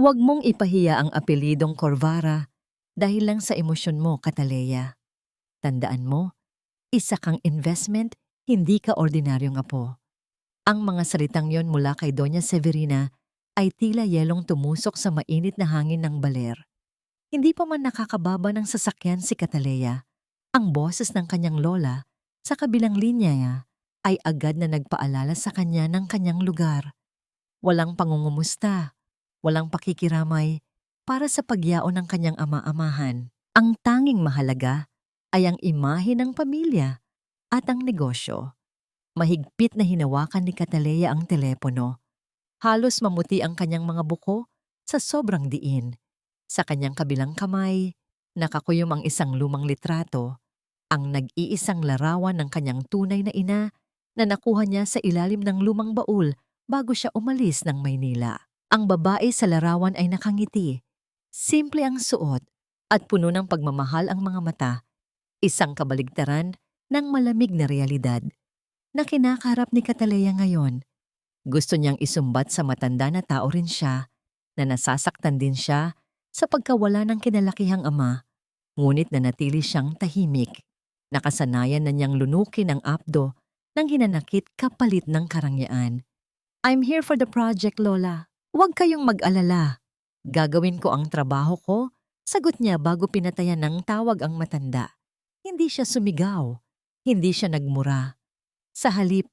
Huwag mong ipahiya ang apelidong Corvara dahil lang sa emosyon mo, Cataleya. Tandaan mo, isa kang investment, hindi ka ordinaryong apo. Ang mga salitang yon mula kay Doña Severina ay tila yelong tumusok sa mainit na hangin ng baler. Hindi pa man nakakababa ng sasakyan si Cataleya, ang boses ng kanyang lola sa kabilang linya niya ay agad na nagpaalala sa kanya ng kanyang lugar. Walang pangungumusta, walang pakikiramay para sa pagyaon ng kanyang ama-amahan. Ang tanging mahalaga ay ang imahe ng pamilya at ang negosyo. Mahigpit na hinawakan ni Cataleya ang telepono. Halos mamuti ang kanyang mga buko sa sobrang diin. Sa kanyang kabilang kamay, nakakuyom ang isang lumang litrato, ang nag-iisang larawan ng kanyang tunay na ina na nakuha niya sa ilalim ng lumang baul bago siya umalis ng Maynila. Ang babae sa larawan ay nakangiti. Simple ang suot at puno ng pagmamahal ang mga mata. Isang kabaligtaran ng malamig na realidad na kinakaharap ni Cataleya ngayon. Gusto niyang isumbat sa matanda na tao rin siya, na nasasaktan din siya sa pagkawala ng kinalakihang ama, ngunit nanatili siyang tahimik. Nakasanayan na niyang lunukin ang apdo ng hinanakit kapalit ng karangyaan. "I'm here for the project, Lola. Huwag kayong mag-alala. Gagawin ko ang trabaho ko," sagot niya bago pinatayan ng tawag ang matanda. Hindi siya sumigaw, hindi siya nagmura. Sa halip,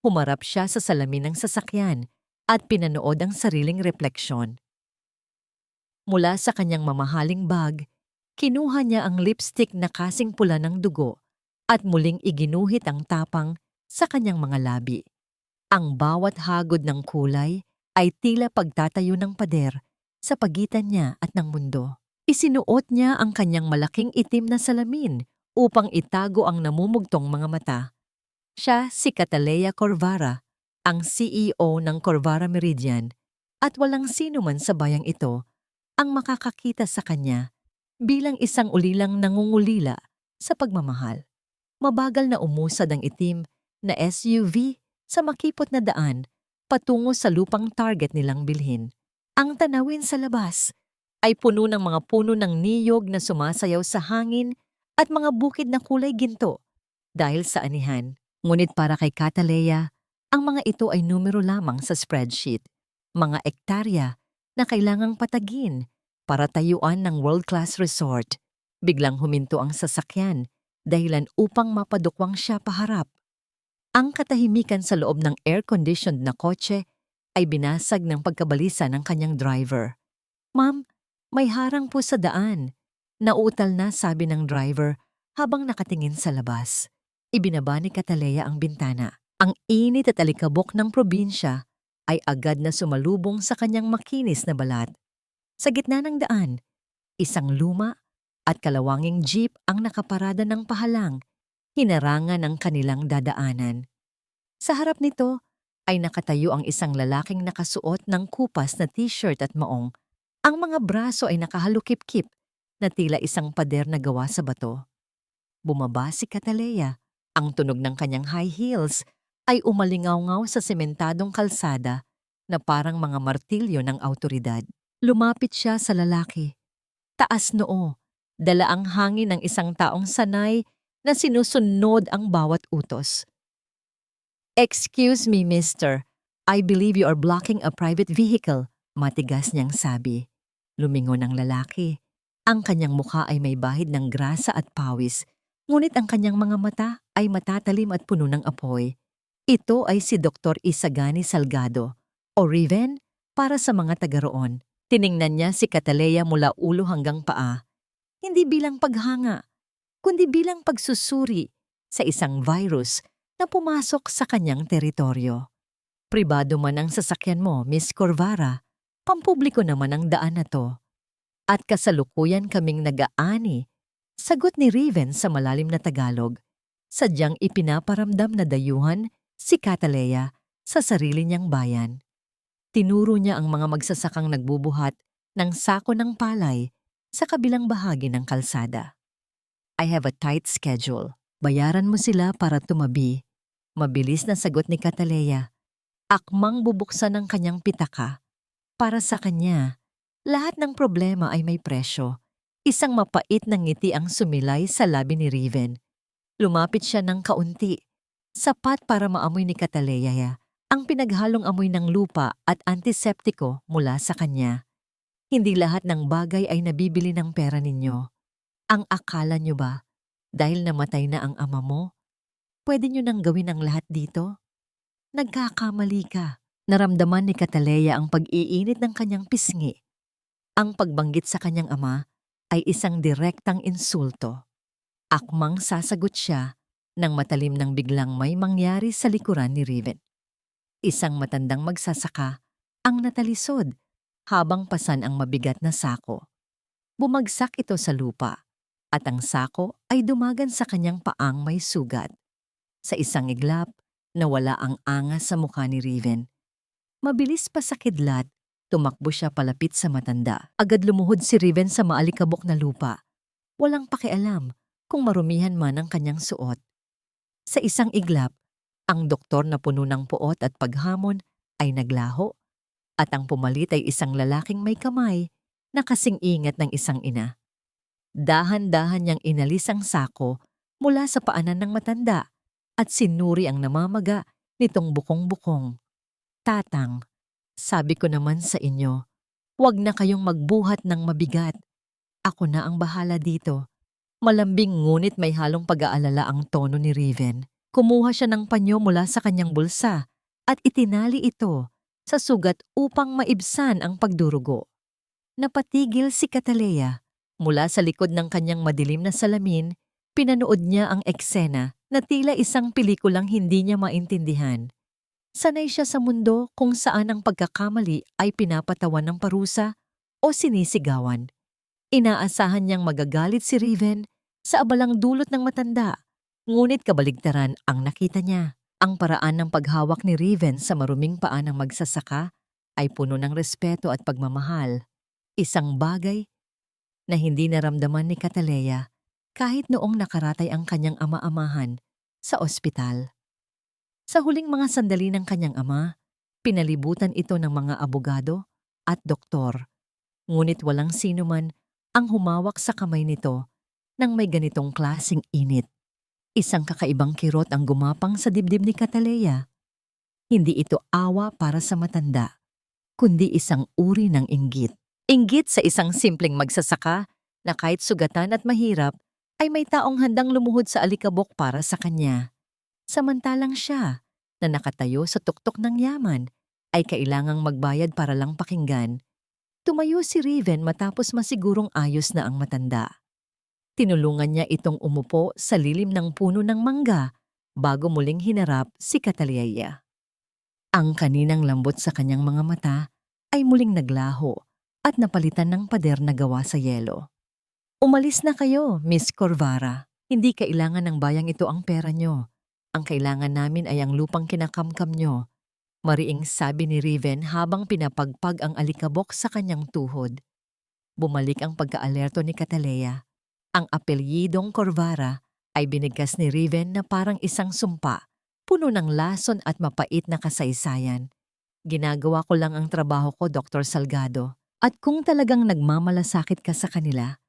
humarap siya sa salamin ng sasakyan at pinanood ang sariling refleksyon. Mula sa kanyang mamahaling bag, kinuha niya ang lipstick na kasing pula ng dugo at muling iginuhit ang tapang sa kanyang mga labi. Ang bawat hagod ng kulay ay tila pagtatayo ng pader sa pagitan niya at ng mundo. Isinuot niya ang kanyang malaking itim na salamin upang itago ang namumugtong mga mata. Siya si Cataleya Corvara, ang CEO ng Corvara Meridian, at walang sino man sa bayang ito ang makakakita sa kanya bilang isang ulilang nangungulila sa pagmamahal. Mabagal na umusad ang itim na SUV sa makipot na daan patungo sa lupang target nilang bilhin. Ang tanawin sa labas ay puno ng mga puno ng niyog na sumasayaw sa hangin at mga bukid na kulay ginto dahil sa anihan. Ngunit para kay Cataleya, ang mga ito ay numero lamang sa spreadsheet. Mga ektarya na kailangang patagin para tayuan ng world-class resort. Biglang huminto ang sasakyan dahilan upang mapadukwang siya paharap. Ang katahimikan sa loob ng air-conditioned na kotse ay binasag ng pagkabalisa ng kanyang driver. "Ma'am, may harang po sa daan." Nauutal na, sabi ng driver habang nakatingin sa labas. Ibinaba ni Cataleya ang bintana. Ang init at alikabok ng probinsya ay agad na sumalubong sa kanyang makinis na balat. Sa gitna ng daan, isang luma at kalawanging jeep ang nakaparada ng pahalang, hinarangan ng kanilang dadaanan. Sa harap nito ay nakatayo ang isang lalaking nakasuot ng kupas na t-shirt at maong. Ang mga braso ay nakahalukip-kip na tila isang pader na gawa sa bato. Bumaba si Cataleya. Ang tunog ng kanyang high heels ay umalingaw-ngaw sa sementadong kalsada na parang mga martilyo ng awtoridad. Lumapit siya sa lalaki. Taas noo, dala ang hangin ng isang taong sanay na sinusunod ang bawat utos. "Excuse me, mister. I believe you are blocking a private vehicle," matigas niyang sabi. Lumingon ang lalaki. Ang kanyang mukha ay may bahid ng grasa at pawis, ngunit ang kanyang mga mata ay matatalim at puno ng apoy. Ito ay si Dr. Isagani Salgado, o Riven para sa mga taga roon. Tiningnan niya si Cataleya mula ulo hanggang paa, hindi bilang paghanga, kundi bilang pagsusuri sa isang virus na pumasok sa kanyang teritoryo. "Pribado man ang sasakyan mo, Miss Corvara, pampubliko naman ang daan na to. At kasalukuyan kaming nag-aani," sagot ni Riven sa malalim na Tagalog. Sadyang ipinaparamdam na dayuhan si Cataleya sa sarili niyang bayan. Tinuro niya ang mga magsasakang nagbubuhat ng sako ng palay sa kabilang bahagi ng kalsada. "I have a tight schedule. Bayaran mo sila para tumabi." Mabilis na sagot ni Cataleya. Akmang bubuksan ng kanyang pitaka. Para sa kanya, Lahat ng problema ay may presyo. Isang mapait na ngiti ang sumilay sa labi ni Riven. Lumapit siya ng kaunti, sapat para maamoy ni Cataleya ang pinaghalong amoy ng lupa at antiseptiko mula sa kanya. Hindi lahat ng bagay ay nabibili ng pera ninyo. Ang akala nyo ba, dahil namatay na ang ama mo, pwede nyo nang gawin ang lahat dito? Nagkakamali ka. Naramdaman ni Cataleya ang pag-iinit ng kanyang pisngi. Ang pagbanggit sa kanyang ama ay isang direktang insulto. Akmang sasagot siya nang matalim nang biglang may mangyari sa likuran ni Riven. Isang matandang magsasaka ang natalisod habang pasan ang mabigat na sako. Bumagsak ito sa lupa at ang sako ay dumagan sa kanyang paang may sugat. Sa isang iglap, nawala ang angas sa mukha ni Riven. Mabilis pa sa kidlat, tumakbo siya palapit sa matanda. Agad lumuhod si Riven sa maalikabok na lupa. Walang pakialam kung marumihan man ang kanyang suot. Sa isang iglap, ang doktor na puno ng puot at paghamon ay naglaho at ang pumalit ay isang lalaking may kamay na kasing ingat ng isang ina. Dahan-dahan niyang inalis ang sako mula sa paanan ng matanda at sinuri ang namamaga nitong bukong-bukong. Tatang, sabi ko naman sa inyo, huwag na kayong magbuhat ng mabigat. Ako na ang bahala dito. Malambing ngunit may halong pag-aalala ang tono ni Riven. Kumuha siya ng panyo mula sa kanyang bulsa at itinali ito sa sugat upang maibsan ang pagdurugo. Napatigil si Cataleya. Mula sa likod ng kanyang madilim na salamin, pinanood niya ang eksena na tila isang pelikulang hindi niya maintindihan. Sanay siya sa mundo kung saan ang pagkakamali ay pinapatawan ng parusa o sinisigawan. Inaasahan niyang magagalit si Riven sa abalang dulot ng matanda, ngunit kabaligtaran ang nakita niya. Ang paraan ng paghawak ni Riven sa maruming paa ng magsasaka ay puno ng respeto at pagmamahal. Isang bagay na hindi naramdaman ni Cataleya kahit noong nakaratay ang kanyang ama-amahan sa ospital. Sa huling mga sandali ng kanyang ama, pinalibutan ito ng mga abogado at doktor. Ngunit walang sino man ang humawak sa kamay nito nang may ganitong klaseng init. Isang kakaibang kirot ang gumapang sa dibdib ni Cataleya. Hindi ito awa para sa matanda, kundi isang uri ng inggit. Inggit sa isang simpleng magsasaka na kahit sugatan at mahirap ay may taong handang lumuhod sa alikabok para sa kanya. Samantalang siya, na nakatayo sa tuktok ng yaman, ay kailangang magbayad para lang pakinggan. Tumayo si Riven matapos masigurong ayos na ang matanda. Tinulungan niya itong umupo sa lilim ng puno ng mangga bago muling hinarap si Cataleya. Ang kaninang lambot sa kanyang mga mata ay muling naglaho at napalitan ng pader na gawa sa yelo. Umalis na kayo, Miss Corvara. Hindi kailangan ng bayang ito ang pera nyo. Ang kailangan namin ay ang lupang kinakamkam nyo. Mariing sabi ni Riven habang pinapagpag ang alikabok sa kanyang tuhod. Bumalik ang pagka-alerto ni Cataleya. Ang apelyidong Corvara ay binigkas ni Riven na parang isang sumpa, puno ng lason at mapait na kasaysayan. Ginagawa ko lang ang trabaho ko, Dr. Salgado. At kung talagang nagmamalasakit ka sa kanila,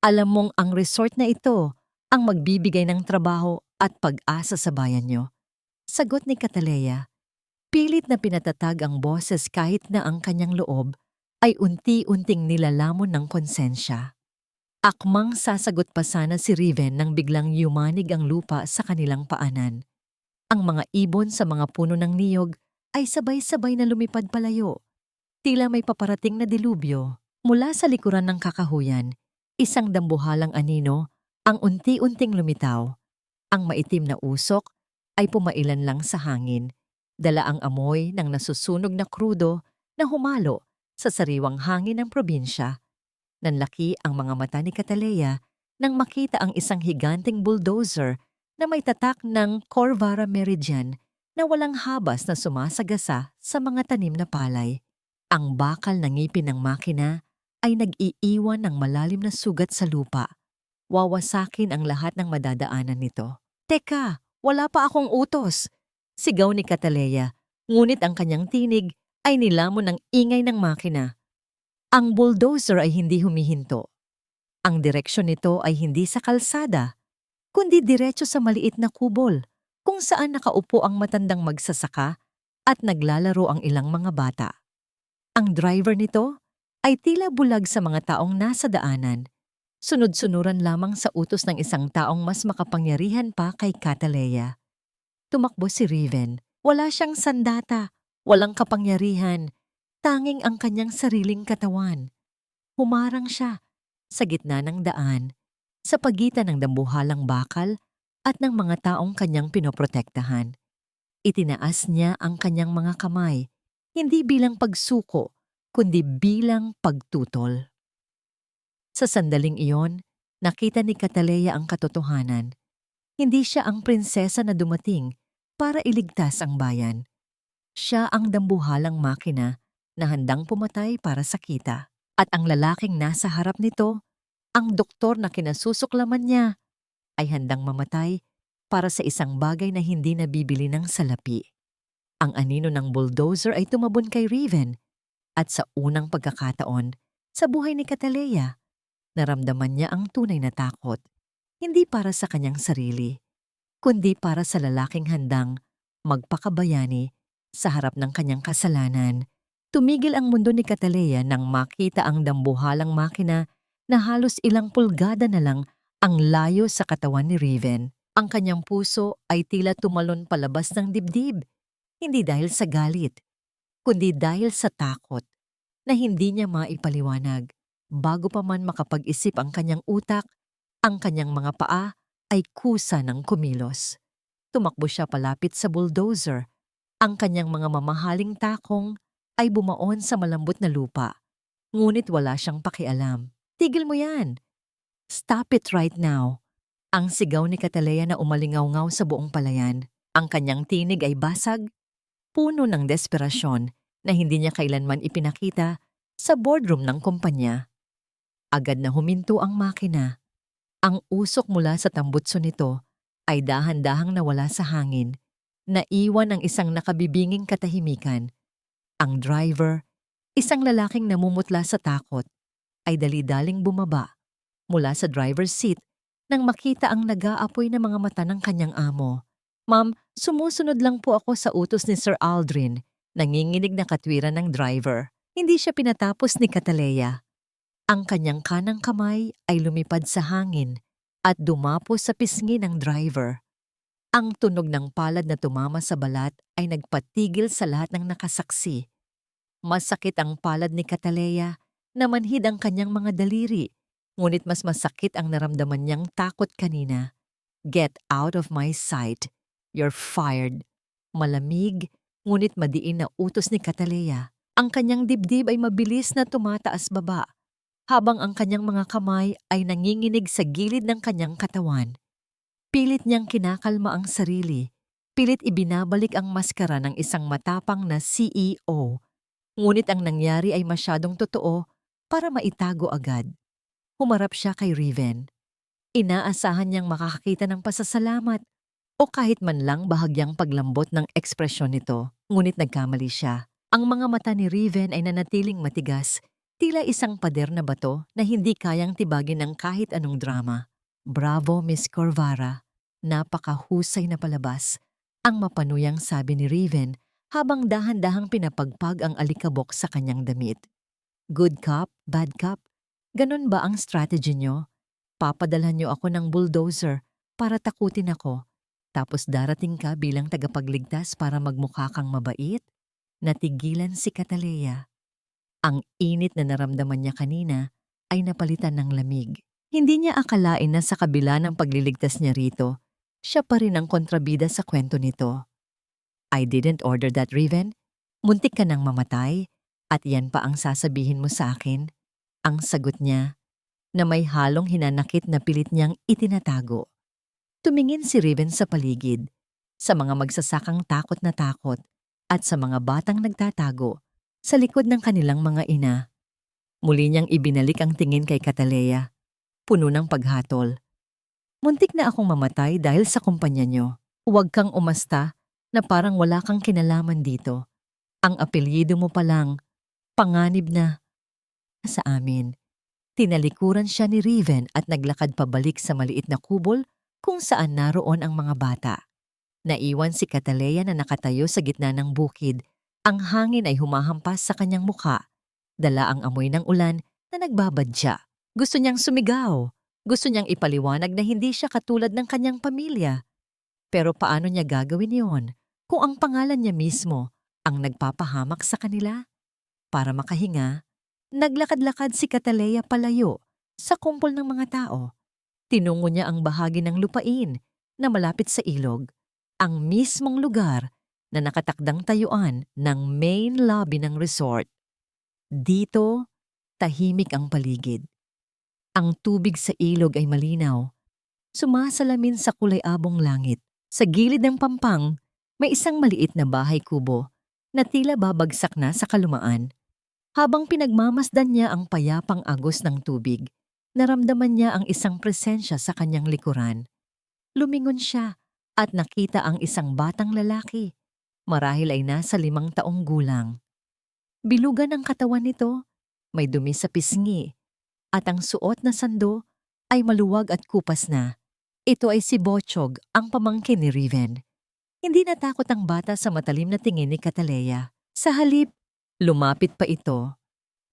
alam mong ang resort na ito ang magbibigay ng trabaho at pag-asa sa bayan nyo. Sagot ni Cataleya. Pilit na pinatatag ang boses kahit na ang kanyang loob ay unti-unting nilalamon ng konsensya. Akmang sasagot pa sana si Riven nang biglang yumanig ang lupa sa kanilang paanan. Ang mga ibon sa mga puno ng niyog ay sabay-sabay na lumipad palayo. Tila may paparating na dilubyo. Mula sa likuran ng kakahuyan, isang dambuhalang anino ang unti-unting lumitaw. Ang maitim na usok ay pumailan lang sa hangin. Dala ang amoy ng nasusunog na krudo na humalo sa sariwang hangin ng probinsya. Nanlaki ang mga mata ni Cataleya nang makita ang isang higanting bulldozer na may tatak ng Corvara Meridian na walang habas na sumasagasa sa mga tanim na palay. Ang bakal na ngipin ng makina ay nag-iiwan ng malalim na sugat sa lupa. Wawasakin ang lahat ng madadaanan nito. Teka, wala pa akong utos! Sigaw ni Cataleya, ngunit ang kanyang tinig ay nilamon ng ingay ng makina. Ang bulldozer ay hindi humihinto. Ang direksyon nito ay hindi sa kalsada, kundi diretso sa maliit na kubol kung saan nakaupo ang matandang magsasaka at naglalaro ang ilang mga bata. Ang driver nito ay tila bulag sa mga taong nasa daanan, sunod-sunuran lamang sa utos ng isang taong mas makapangyarihan pa kay Cataleya. Tumakbo si Riven. Wala siyang sandata, walang kapangyarihan, tanging ang kanyang sariling katawan. Humarang siya sa gitna ng daan, sa pagitan ng dambuhalang bakal at ng mga taong kanyang pinoprotektahan. Itinaas niya ang kanyang mga kamay, hindi bilang pagsuko, kundi bilang pagtutol. Sa sandaling iyon, nakita ni Cataleya ang katotohanan. Hindi siya ang prinsesa na dumating para iligtas ang bayan. Siya ang dambuhalang makina na handang pumatay para sa kita. At ang lalaking nasa harap nito, ang doktor na kinasusuklaman niya, ay handang mamatay para sa isang bagay na hindi nabibili ng salapi. Ang anino ng bulldozer ay tumabon kay Riven at sa unang pagkakataon sa buhay ni Cataleya, naramdaman niya ang tunay na takot, hindi para sa kanyang sarili, kundi para sa lalaking handang magpakabayani sa harap ng kanyang kasalanan. Tumigil ang mundo ni Cataleya nang makita ang dambuhalang makina na halos ilang pulgada na lang ang layo sa katawan ni Riven. Ang kanyang puso ay tila tumalon palabas ng dibdib, hindi dahil sa galit, kundi dahil sa takot na hindi niya maipaliwanag. Bago pa man makapag-isip ang kanyang utak, ang kanyang mga paa ay kusa ng kumilos. Tumakbo siya palapit sa bulldozer. Ang kanyang mga mamahaling takong ay bumaon sa malambot na lupa. Ngunit wala siyang pakialam. Tigil mo yan! Stop it right now! Ang sigaw ni Cataleya na umalingaw-ngaw sa buong palayan. Ang kanyang tinig ay basag, puno ng desperasyon na hindi niya kailanman ipinakita sa boardroom ng kumpanya. Agad na huminto ang makina. Ang usok mula sa tambutso nito ay dahan-dahang nawala sa hangin, naiwan ang isang nakabibinging katahimikan. Ang driver, isang lalaking namumutla sa takot, ay dali-daling bumaba mula sa driver's seat nang makita ang nag-aapoy na mga mata ng kanyang amo. "Ma'am, sumusunod lang po ako sa utos ni Sir Aldrin," nanginginig na katwiran ng driver. Hindi siya pinatapos ni Cataleya. Ang kanyang kanang kamay ay lumipad sa hangin at dumapo sa pisngi ng driver. Ang tunog ng palad na tumama sa balat ay nagpatigil sa lahat ng nakasaksi. Masakit ang palad ni Cataleya na manhid ang kanyang mga daliri, ngunit mas masakit ang naramdaman niyang takot kanina. "Get out of my sight. You're fired." Malamig, ngunit madiin na utos ni Cataleya. Ang kanyang dibdib ay mabilis na tumataas baba, habang ang kanyang mga kamay ay nanginginig sa gilid ng kanyang katawan. Pilit niyang kinakalma ang sarili, pilit ibinabalik ang maskara ng isang matapang na CEO, ngunit ang nangyari ay masyadong totoo para maitago agad. Humarap siya kay Riven. Inaasahan niyang makakakita ng pasasalamat o kahit man lang bahagyang paglambot ng ekspresyon nito, ngunit nagkamali siya. Ang mga mata ni Riven ay nanatiling matigas, tila isang pader na bato na hindi kayang tibagin ng kahit anong drama. "Bravo, Miss Corvara. Napakahusay na palabas," ang mapanuyang sabi ni Riven habang dahan-dahang pinapagpag ang alikabok sa kanyang damit. "Good cop, bad cop? Ganon ba ang strategy niyo? Papadalhan niyo ako ng bulldozer para takutin ako, tapos darating ka bilang tagapagligtas para magmukha kang mabait?" Natigilan si Cataleya. Ang init na naramdaman niya kanina ay napalitan ng lamig. Hindi niya akalain na sa kabila ng pagliligtas niya rito, siya pa rin ang kontrabida sa kwento nito. "I didn't order that, Riven. Muntik ka nang mamatay at yan pa ang sasabihin mo sa akin?" Ang sagot niya, na may halong hinanakit na pilit niyang itinatago. Tumingin si Riven sa paligid, sa mga magsasakang takot na takot at sa mga batang nagtatago sa likod ng kanilang mga ina. Muli niyang ibinalik ang tingin kay Cataleya, puno ng paghatol. "Muntik na akong mamatay dahil sa kumpanya niyo. Huwag kang umasta na parang wala kang kinalaman dito. Ang apelyido mo pa lang, panganib na." sa amin. Tinalikuran siya ni Riven at naglakad pabalik sa maliit na kubol kung saan naroon ang mga bata. Naiwan si Cataleya na nakatayo sa gitna ng bukid. Ang hangin ay humahampas sa kanyang mukha. Dala ang amoy ng ulan na nagbabadya. Gusto niyang sumigaw. Gusto niyang ipaliwanag na hindi siya katulad ng kanyang pamilya. Pero paano niya gagawin yon kung ang pangalan niya mismo ang nagpapahamak sa kanila? Para makahinga, naglakad-lakad si Cataleya palayo sa kumpol ng mga tao. Tinungo niya ang bahagi ng lupain na malapit sa ilog, ang mismong lugar na nakatakdang tayuan ng main lobby ng resort. Dito, tahimik ang paligid. Ang tubig sa ilog ay malinaw, sumasalamin sa kulay-abong langit. Sa gilid ng pampang, may isang maliit na bahay kubo na tila babagsak na sa kalumaan. Habang pinagmamasdan niya ang payapang agos ng tubig, naramdaman niya ang isang presensya sa kanyang likuran. Lumingon siya at nakita ang isang batang lalaki. Marahil ay nasa 5 taong gulang. Bilugan ang katawan nito, may dumi sa pisngi, at ang suot na sando ay maluwag at kupas na. Ito ay si Bochog, ang pamangkin ni Riven. Hindi natakot ang bata sa matalim na tingin ni Cataleya. Sa halip, lumapit pa ito.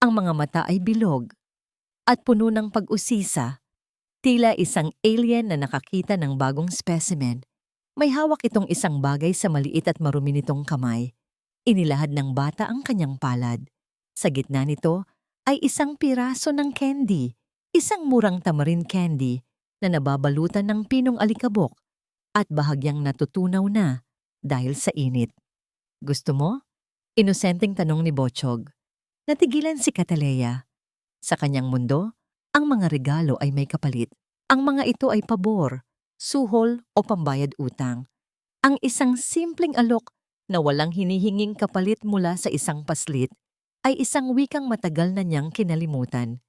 Ang mga mata ay bilog at puno ng pag-usisa. Tila isang alien na nakakita ng bagong specimen. May hawak itong isang bagay sa maliit at marumi nitong kamay. Inilahad ng bata ang kanyang palad. Sa gitna nito ay isang piraso ng candy, isang murang tamarin candy na nababalutan ng pinong alikabok at bahagyang natutunaw na dahil sa init. Gusto mo? Inosenteng tanong ni Bochog. Natigilan si Cataleya. Sa kanyang mundo, ang mga regalo ay may kapalit. Ang mga ito ay pabor, suhol o pambayad utang. Ang isang simpleng alok na walang hinihinging kapalit mula sa isang paslit ay isang wikang matagal na niyang kinalimutan.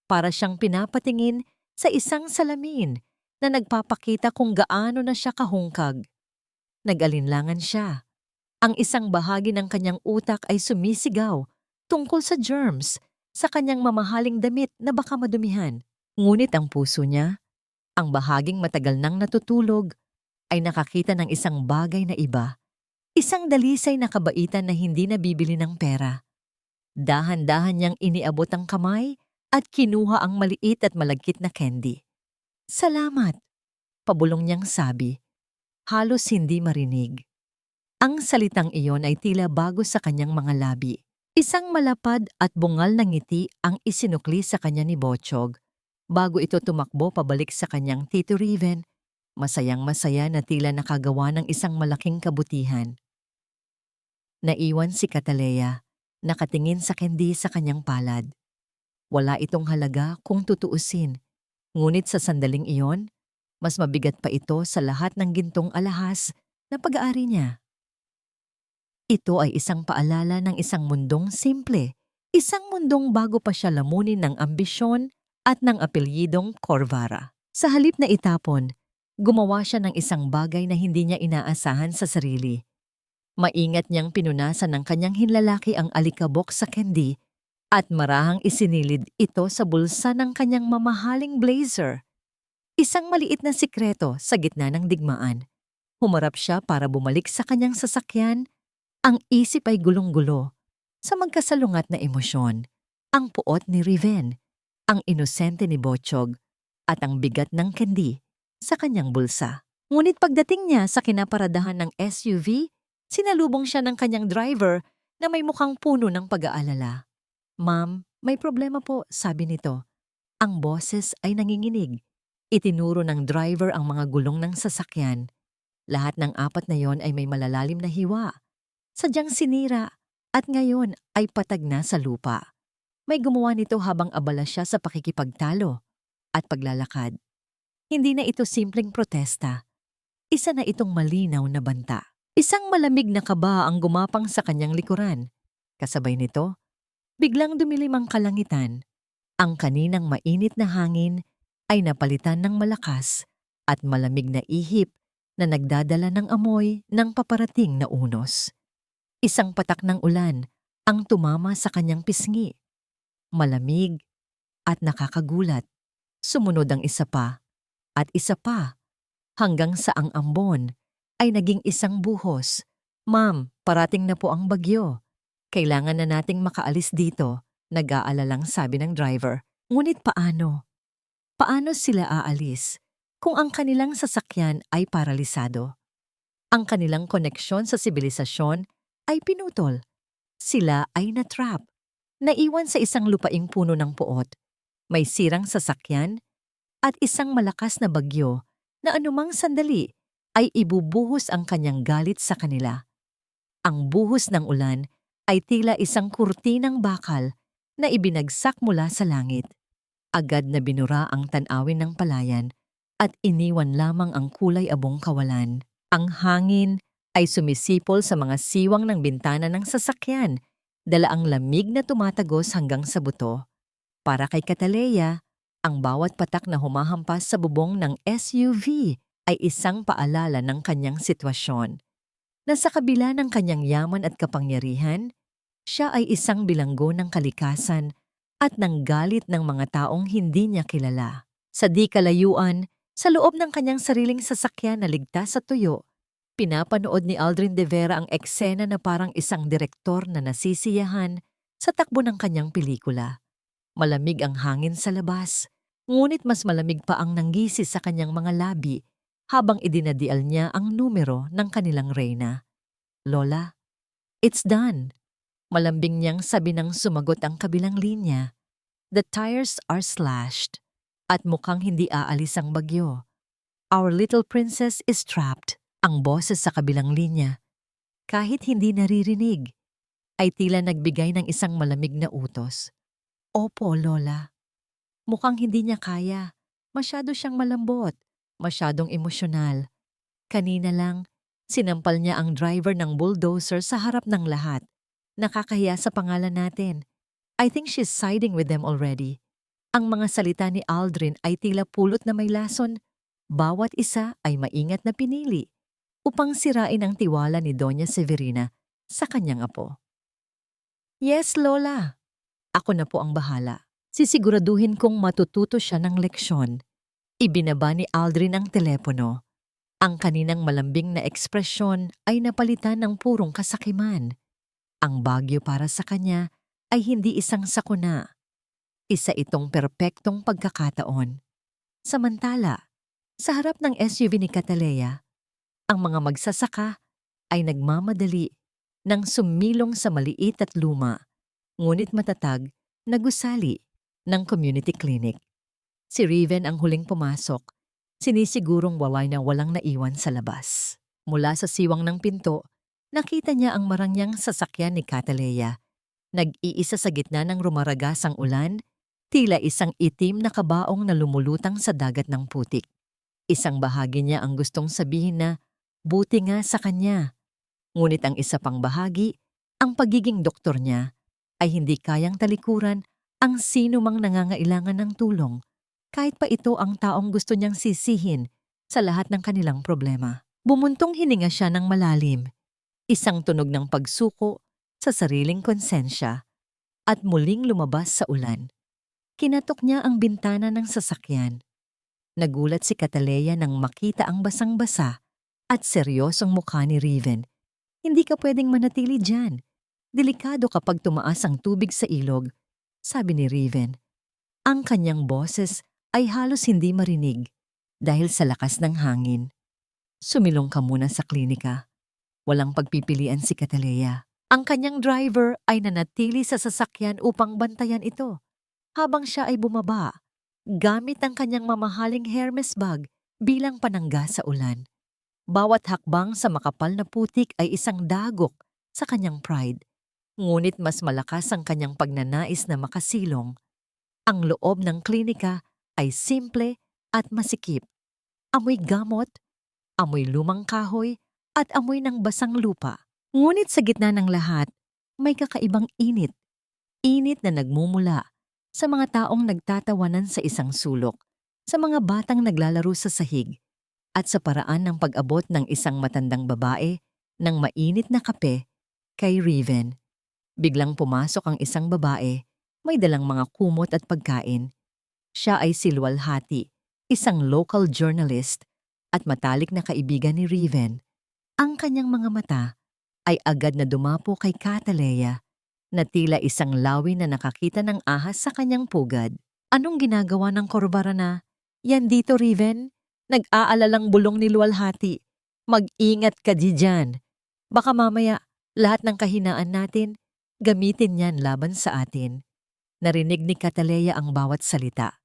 Para siyang pinapatingin sa isang salamin na nagpapakita kung gaano na siya kahungkag. Nag-alinlangan siya. Ang isang bahagi ng kanyang utak ay sumisigaw tungkol sa germs sa kanyang mamahaling damit na baka madumihan. Ngunit ang puso niya, ang bahaging matagal nang natutulog, ay nakakita ng isang bagay na iba. Isang dalisay na kabaitan na hindi nabibili ng pera. Dahan-dahan niyang iniabot ang kamay at kinuha ang maliit at malagkit na candy. Salamat, pabulong niyang sabi. Halos hindi marinig. Ang salitang iyon ay tila bago sa kanyang mga labi. Isang malapad at bungal na ngiti ang isinukli sa kanya ni Bochog. Bago ito tumakbo pabalik sa kanyang Tito Riven, masayang-masaya na tila nakagawa ng isang malaking kabutihan. Naiwan si Cataleya, nakatingin sa candy sa kanyang palad. Wala itong halaga kung tutuusin, ngunit sa sandaling iyon, mas mabigat pa ito sa lahat ng gintong alahas na pag-aari niya. Ito ay isang paalala ng isang mundong simple, isang mundong bago pa siya lamunin ng ambisyon at ng apelyidong Corvara. Sa halip na itapon, gumawa siya ng isang bagay na hindi niya inaasahan sa sarili. Maingat niyang pinunasan ng kanyang hinlalaki ang alikabok sa candy at marahang isinilid ito sa bulsa ng kanyang mamahaling blazer. Isang maliit na sikreto sa gitna ng digmaan. Humarap siya para bumalik sa kanyang sasakyan. Ang isip ay gulong-gulo sa magkasalungat na emosyon. Ang puot ni Riven, ang inosente ni Bochog, at ang bigat ng candy sa kanyang bulsa. Ngunit pagdating niya sa kinaparadahan ng SUV, sinalubong siya ng kanyang driver na may mukhang puno ng pag-aalala. Ma'am, may problema po, sabi nito. Ang boses ay nanginginig. Itinuro ng driver ang mga gulong ng sasakyan. Lahat ng 4 na yon ay may malalalim na hiwa. Sadyang sinira at ngayon ay patag na sa lupa. May gumawa nito habang abala siya sa pakikipagtalo at paglalakad. Hindi na ito simpleng protesta. Isa na itong malinaw na banta. Isang malamig na kaba ang gumapang sa kanyang likuran. Kasabay nito, biglang dumilim ang kalangitan. Ang kaninang mainit na hangin ay napalitan ng malakas at malamig na ihip na nagdadala ng amoy ng paparating na unos. Isang patak ng ulan ang tumama sa kanyang pisngi. malamig, at nakakagulat. Sumunod ang isa pa, at isa pa, hanggang sa ang ambon ay naging isang buhos. Ma'am, parating na po ang bagyo. Kailangan na nating makaalis dito, nag-aalalang sabi ng driver. Ngunit paano? Paano sila aalis kung ang kanilang sasakyan ay paralisado? Ang kanilang koneksyon sa sibilisasyon ay pinutol. Sila ay natrap. Naiwan sa isang lupaing puno ng puot. May sirang sasakyan at isang malakas na bagyo na anumang sandali ay ibubuhos ang kanyang galit sa kanila. Ang buhos ng ulan ay tila isang kurtinang bakal na ibinagsak mula sa langit. Agad na binura ang tanawin ng palayan at iniwan lamang ang kulay abong kawalan. Ang hangin ay sumisipol sa mga siwang ng bintana ng sasakyan, dala ang lamig na tumatagos hanggang sa buto. Para kay Cataleya, ang bawat patak na humahampas sa bubong ng SUV ay isang paalala ng kanyang sitwasyon. Na sa kabila ng kanyang yaman at kapangyarihan, siya ay isang bilanggo ng kalikasan at ng galit ng mga taong hindi niya kilala. Sa di kalayuan, sa loob ng kanyang sariling sasakyan na ligtas sa tuyo, pinapanood ni Aldrin de Vera ang eksena na parang isang direktor na nasisiyahan sa takbo ng kanyang pelikula. Malamig ang hangin sa labas, ngunit mas malamig pa ang nanggisi sa kanyang mga labi habang idinadial niya ang numero ng kanilang reyna. Lola, it's done. Malambing niyang sabi nang sumagot ang kabilang linya. The tires are slashed at mukhang hindi aalis ang bagyo. Our little princess is trapped. Ang boses sa kabilang linya, kahit hindi naririnig, ay tila nagbigay ng isang malamig na utos. Opo, Lola. Mukhang hindi niya kaya. Masyado siyang malambot, masyadong emosyonal. Kanina lang, sinampal niya ang driver ng bulldozer sa harap ng lahat. Nakakahiya sa pangalan natin. I think she's siding with them already. Ang mga salita ni Aldrin ay tila pulot na may lason. Bawat isa ay maingat na pinili upang sirain ang tiwala ni Doña Severina sa kanyang apo. Yes, Lola. Ako na po ang bahala. Sisiguraduhin kong matututo siya ng leksyon. Ibinaba ni Aldrin ang telepono. Ang kaninang malambing na ekspresyon ay napalitan ng purong kasakiman. Ang bagyo para sa kanya ay hindi isang sakuna. Isa itong perpektong pagkakataon. Samantala, sa harap ng SUV ni Cataleya, ang mga magsasaka ay nagmamadali nang sumilong sa maliit at luma, ngunit matatag na gusali ng community clinic. Si Riven ang huling pumasok, sinisigurong walang naiwan sa labas. Mula sa siwang ng pinto, nakita niya ang marangyang sasakyan ni Cataleya. Nag-iisa sa gitna ng rumaragasang ulan, tila isang itim na kabaong na lumulutang sa dagat ng putik. Isang bahagi niya ang gustong sabihin na, buti nga sa kanya. Ngunit ang isa pang bahagi, ang pagiging doktor niya, ay hindi kayang talikuran ang sino mang nangangailangan ng tulong, kahit pa ito ang taong gusto niyang sisihin sa lahat ng kanilang problema. Bumuntong hininga siya ng malalim, isang tunog ng pagsuko sa sariling konsensya, at muling lumabas sa ulan. Kinatok niya ang bintana ng sasakyan. Nagulat si Cataleya nang makita ang basang-basa at seryosong mukha ni Riven. Hindi ka pwedeng manatili dyan. Delikado kapag tumaas ang tubig sa ilog, sabi ni Riven. Ang kanyang boses ay halos hindi marinig dahil sa lakas ng hangin. Sumilong ka muna sa klinika. Walang pagpipilian si Cataleya. Ang kanyang driver ay nanatili sa sasakyan upang bantayan ito. Habang siya ay bumaba, gamit ang kanyang mamahaling Hermes bag bilang panangga sa ulan. Bawat hakbang sa makapal na putik ay isang dagok sa kanyang pride. Ngunit mas malakas ang kanyang pagnanais na makasilong. Ang loob ng klinika ay simple at masikip. Amoy gamot, amoy lumang kahoy, at amoy ng basang lupa. Ngunit sa gitna ng lahat, may kakaibang init. Init na nagmumula sa mga taong nagtatawanan sa isang sulok, sa mga batang naglalaro sa sahig, at sa paraan ng pag-abot ng isang matandang babae ng mainit na kape kay Riven. Biglang pumasok ang isang babae May dalang mga kumot at pagkain. Siya ay si Luwalhati, isang local journalist at matalik na kaibigan ni Riven. Ang kanyang mga mata ay agad na dumapo kay Cataleya na tila isang lawi na nakakita ng ahas sa kanyang pugad. Anong ginagawa ng Corvara na? Yan dito, Riven. Nag-aalalang bulong ni Luwalhati. Mag-ingat ka diyan. Baka mamaya lahat ng kahinaan natin, gamitin yan laban sa atin. Narinig ni Cataleya ang bawat salita.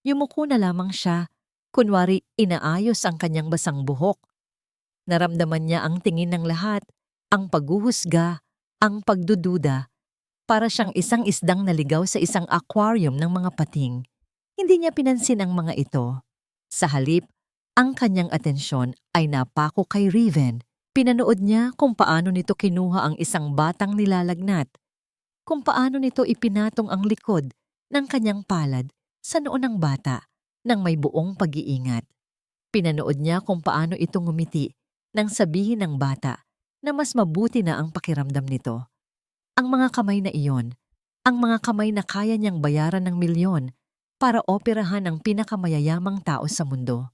Yumuko na lamang siya, kunwari inaayos ang kanyang basang buhok. Naramdaman niya ang tingin ng lahat, ang paghuhusga, ang pagdududa, para siyang isang isdang naligaw sa isang aquarium ng mga pating. Hindi niya pinansin ang mga ito. Sa halip, ang kanyang atensyon ay napako kay Riven. Pinanood niya kung paano nito kinuha ang isang batang nilalagnat, kung paano nito ipinatong ang likod ng kanyang palad sa noo ng bata nang may buong pag-iingat. Pinanood niya kung paano ito ngumiti nang sabihin ng bata na mas mabuti na ang pakiramdam nito. Ang mga kamay na iyon, ang mga kamay na kaya niyang bayaran ng milyon para operahan ang pinakamayayamang tao sa mundo,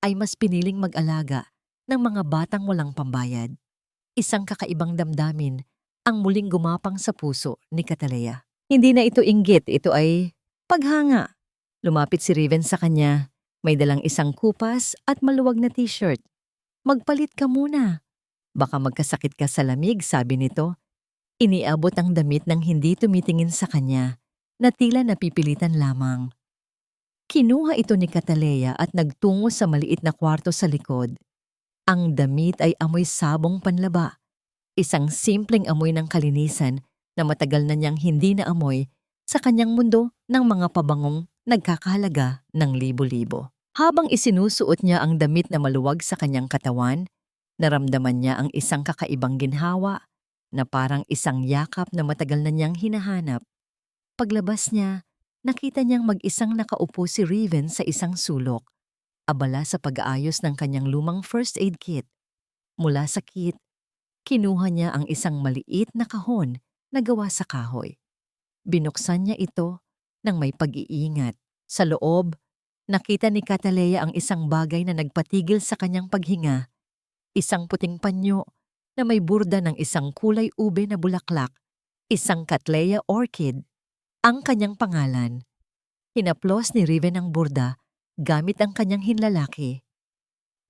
ay mas piniling mag-alaga ng mga batang walang pambayad. Isang kakaibang damdamin ang muling gumapang sa puso ni Cataleya. Hindi na ito inggit, ito ay paghanga. Lumapit si Riven sa kanya. May dalang isang kupas at maluwag na t-shirt. Magpalit ka muna. Baka magkasakit ka sa lamig, sabi nito. Iniabot ang damit nang hindi tumitingin sa kanya, na tila napipilitan lamang. Kinuha ito ni Cataleya at nagtungo sa maliit na kwarto sa likod. Ang damit ay amoy sabong panlaba. Isang simpleng amoy ng kalinisan na matagal na niyang hindi naamoy sa kanyang mundo ng mga pabangong nagkakahalaga ng libo-libo. Habang isinusuot niya ang damit na maluwag sa kanyang katawan, naramdaman niya ang isang kakaibang ginhawa na parang isang yakap na matagal na niyang hinahanap. Paglabas niya, nakita niyang mag-isang nakaupo si Riven sa isang sulok, abala sa pag-aayos ng kanyang lumang first aid kit. Mula sa kit, kinuha niya ang isang maliit na kahon na gawa sa kahoy. Binuksan niya ito nang may pag-iingat. Sa loob, nakita ni Cataleya ang isang bagay na nagpatigil sa kanyang paghinga. Isang puting panyo na may burda ng isang kulay ube na bulaklak, isang Cattleya orchid, ang kanyang pangalan. Hinaplos ni Riven ang burda gamit ang kanyang hinlalaki.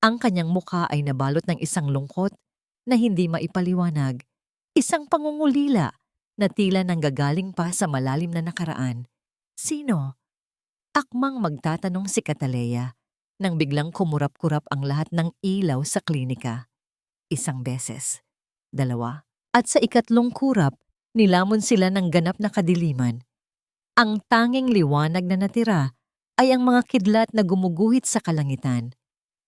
Ang kanyang mukha ay nabalot ng isang lungkot na hindi maipaliwanag, isang pangungulila na tila nanggagaling pa sa malalim na nakaraan. Sino? Akmang magtatanong si Cataleya nang biglang kumurap-kurap ang lahat ng ilaw sa klinika. Isang beses, dalawa, at sa ikatlong kurap, nilamon sila ng ganap na kadiliman. Ang tanging liwanag na natira ay ang mga kidlat na gumuguhit sa kalangitan.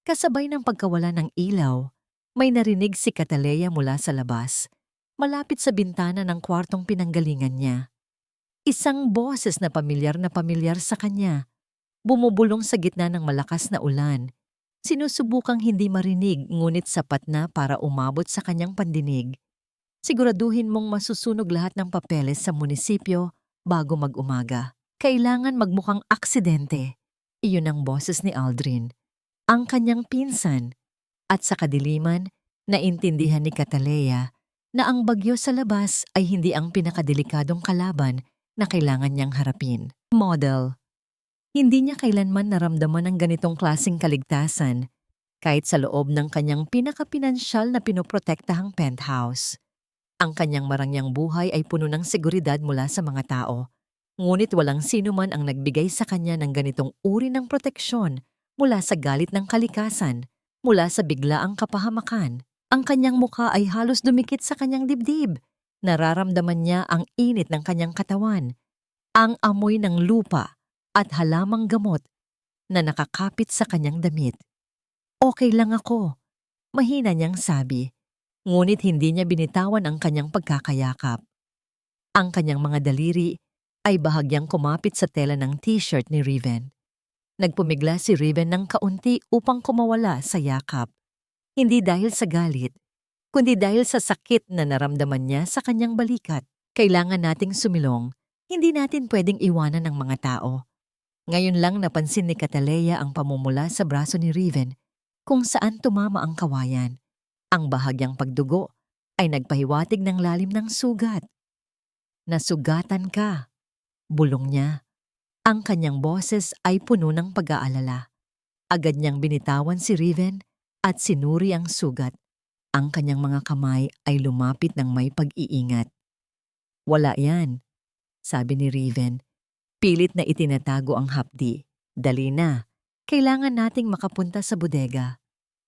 Kasabay ng pagkawala ng ilaw, may narinig si Cataleya mula sa labas, malapit sa bintana ng kwartong pinanggalingan niya. Isang boses na pamilyar sa kanya, bumubulong sa gitna ng malakas na ulan. Sinusubukang hindi marinig ngunit sapat na para umabot sa kanyang pandinig. Siguraduhin mong masusunog lahat ng papeles sa munisipyo bago mag-umaga. Kailangan magmukhang aksidente. Iyon ang boses ni Aldrin, ang kanyang pinsan. At sa kadiliman, naintindihan ni Cataleya na ang bagyo sa labas ay hindi ang pinakadelikadong kalaban na kailangan niyang harapin. Model. Hindi niya kailanman naramdaman ang ganitong klaseng kaligtasan kahit sa loob ng kanyang pinakapinansyal na pinoprotektahang penthouse. Ang kanyang marangyang buhay ay puno ng seguridad mula sa mga tao, ngunit walang sino man ang nagbigay sa kanya ng ganitong uri ng proteksyon mula sa galit ng kalikasan, mula sa biglaang kapahamakan. Ang kanyang mukha ay halos dumikit sa kanyang dibdib. Nararamdaman niya ang init ng kanyang katawan, ang amoy ng lupa at halamang gamot na nakakapit sa kanyang damit. Okay lang ako, mahina niyang sabi, ngunit hindi niya binitawan ang kanyang pagkakayakap. Ang kanyang mga daliri ay bahagyang kumapit sa tela ng t-shirt ni Riven. Nagpumigla si Riven ng kaunti upang kumawala sa yakap. Hindi dahil sa galit, kundi dahil sa sakit na naramdaman niya sa kanyang balikat. Kailangan nating sumilong, Hindi natin pwedeng iwanan ng mga tao. Ngayon lang napansin ni Cataleya ang pamumula sa braso ni Riven kung saan tumama ang kawayan. Ang bahagyang pagdugo ay nagpahiwatig ng lalim ng sugat. Nasugatan ka, bulong niya. Ang kanyang boses ay puno ng pag-aalala. Agad niyang binitawan si Riven at sinuri ang sugat. Ang kanyang mga kamay ay lumapit ng may pag-iingat. Wala yan, sabi ni Riven. Pilit na itinatago ang hapdi. Dali na, kailangan nating makapunta sa bodega.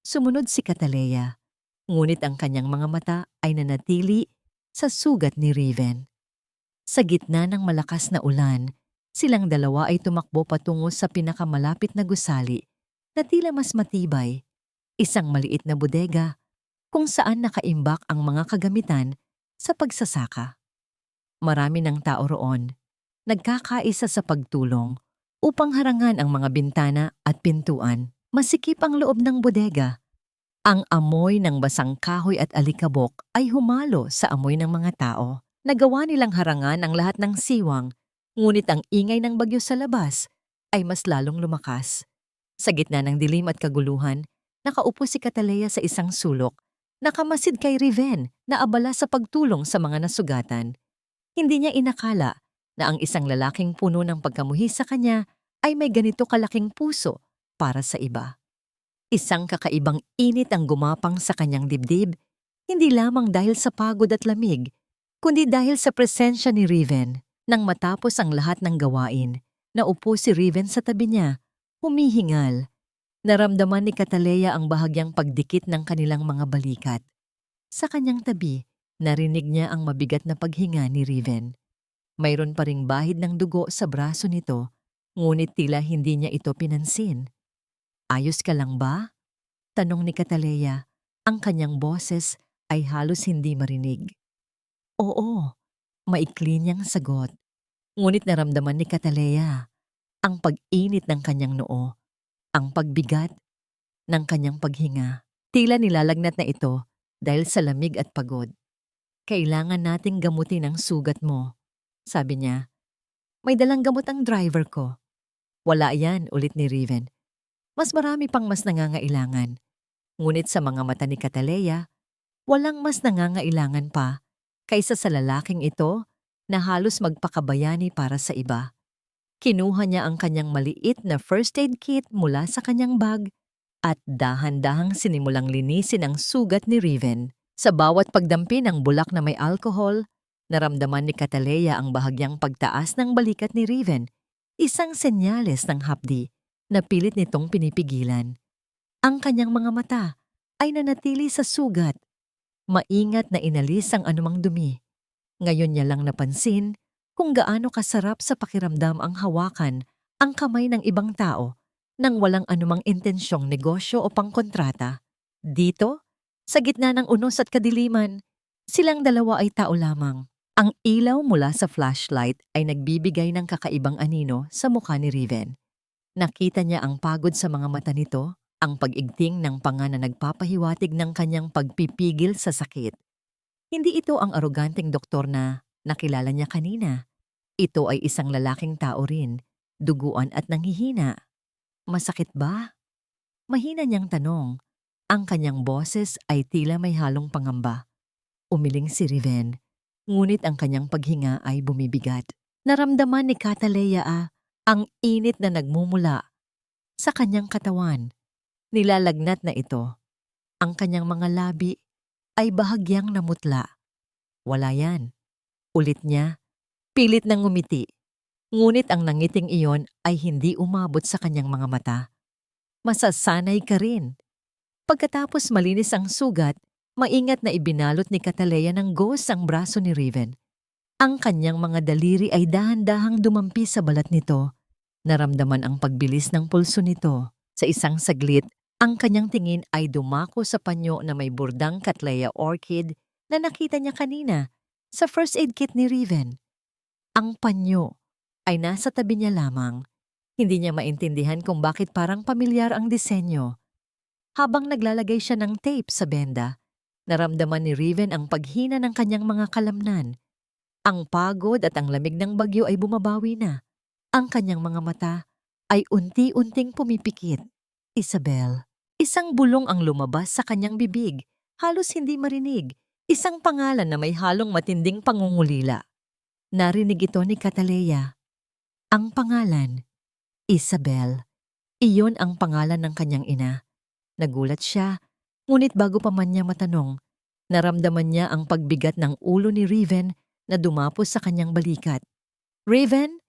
Sumunod si Cataleya. Ngunit ang kanyang mga mata ay nanatili sa sugat ni Riven. Sa gitna ng malakas na ulan, silang dalawa ay tumakbo patungo sa pinakamalapit na gusali na tila mas matibay, isang maliit na bodega kung saan nakaimbak ang mga kagamitan sa pagsasaka. Marami ng tao roon, nagkakaisa sa pagtulong upang harangan ang mga bintana at pintuan. Masikip ang loob ng bodega. Ang amoy ng basang kahoy at alikabok ay humalo sa amoy ng mga tao. Nagawa nilang harangan ang lahat ng siwang, ngunit ang ingay ng bagyo sa labas ay mas lalong lumakas. Sa gitna ng dilim at kaguluhan, nakaupo si Cataleya sa isang sulok, nakamasid kay Riven na abala sa pagtulong sa mga nasugatan. Hindi niya inakala na ang isang lalaking puno ng pagkamuhi sa kanya ay may ganito kalaking puso para sa iba. Isang kakaibang init ang gumapang sa kanyang dibdib, hindi lamang dahil sa pagod at lamig, kundi dahil sa presensya ni Riven. Nang matapos ang lahat ng gawain, naupo si Riven sa tabi niya, humihingal. Naramdaman ni Cataleya ang bahagyang pagdikit ng kanilang mga balikat. Sa kanyang tabi, narinig niya ang mabigat na paghinga ni Riven. Mayroon pa ring bahid ng dugo sa braso nito, ngunit tila hindi niya ito pinansin. Ayos ka lang ba? Tanong ni Cataleya. Ang kanyang boses ay halos hindi marinig. Oo, maikli niyang sagot. Ngunit naramdaman ni Cataleya ang pag-init ng kanyang noo, ang pagbigat ng kanyang paghinga. Tila nilalagnat na ito dahil sa lamig at pagod. Kailangan nating gamutin ang sugat mo, sabi niya. May dalang gamot ang driver ko. Wala yan, ulit ni Riven. Mas marami pang mas nangangailangan. Ngunit sa mga mata ni Cataleya, walang mas nangangailangan pa kaysa sa lalaking ito na halos magpakabayani para sa iba. Kinuha niya ang kanyang maliit na first aid kit mula sa kanyang bag at dahan-dahang sinimulang linisin ang sugat ni Riven. Sa bawat pagdampi ng bulak na may alcohol, naramdaman ni Cataleya ang bahagyang pagtaas ng balikat ni Riven, isang senyales ng hapdi na pilit nitong pinipigilan. Ang kanyang mga mata ay nanatili sa sugat. Maingat na inalis ang anumang dumi. Ngayon niya lang napansin kung gaano kasarap sa pakiramdam ang hawakan ang kamay ng ibang tao nang walang anumang intensyong negosyo o pangkontrata. Dito, sa gitna ng unos at kadiliman, silang dalawa ay tao lamang. Ang ilaw mula sa flashlight ay nagbibigay ng kakaibang anino sa mukha ni Riven. Nakita niya ang pagod sa mga mata nito, ang pag-igting ng panga na nagpapahiwatig ng kanyang pagpipigil sa sakit. Hindi ito ang aroganteng doktor na nakilala niya kanina. Ito ay isang lalaking tao rin, duguan at nanghihina. Masakit ba? Mahina niyang tanong. Ang kanyang boses ay tila may halong pangamba. Umiling si Riven, ngunit ang kanyang paghinga ay bumibigat. Naramdaman ni Cataleya ang init na nagmumula sa kanyang katawan. Nilalagnat na ito. Ang kanyang mga labi ay bahagyang namutla. Wala yan. Ulit niya, pilit nang ngumiti. Ngunit ang nangiting iyon ay hindi umabot sa kanyang mga mata. Masasanay ka rin. Pagkatapos malinis ang sugat, maingat na ibinalot ni Cataleya ng gauze ang braso ni Riven. Ang kanyang mga daliri ay dahan-dahang dumampi sa balat nito. Naramdaman ang pagbilis ng pulso nito. Sa isang saglit, ang kanyang tingin ay dumako sa panyo na may burdang Cattleya orchid na nakita niya kanina sa first aid kit ni Riven. Ang panyo ay nasa tabi niya lamang. Hindi niya maintindihan kung bakit parang pamilyar ang disenyo. Habang naglalagay siya ng tape sa benda, naramdaman ni Riven ang paghina ng kanyang mga kalamnan. Ang pagod at ang lamig ng bagyo ay bumabawi na. Ang kanyang mga mata ay unti-unting pumipikit. Isabel, isang bulong ang lumabas sa kanyang bibig, halos hindi marinig. Isang pangalan na may halong matinding pangungulila. Narinig ito ni Cataleya. Ang pangalan, Isabel. Iyon ang pangalan ng kanyang ina. Nagulat siya, ngunit bago pa man niya matanong, naramdaman niya ang pagbigat ng ulo ni Riven na dumapos sa kanyang balikat. Riven?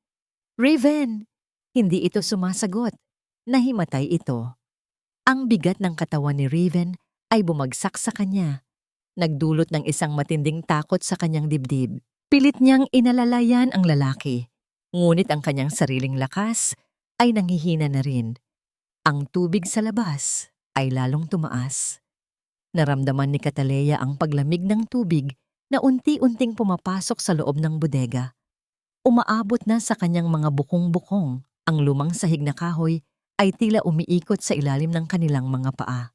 Riven! Hindi ito sumasagot. Nahimatay ito. Ang bigat ng katawan ni Riven ay bumagsak sa kanya. Nagdulot ng isang matinding takot sa kanyang dibdib. Pilit niyang inalalayan ang lalaki. Ngunit ang kanyang sariling lakas ay nanghihina na rin. Ang tubig sa labas ay lalong tumaas. Naramdaman ni Cataleya ang paglamig ng tubig na unti-unting pumapasok sa loob ng bodega. Umaabot na sa kanyang mga bukong-bukong. Ang lumang sahig na kahoy ay tila umiikot sa ilalim ng kanilang mga paa.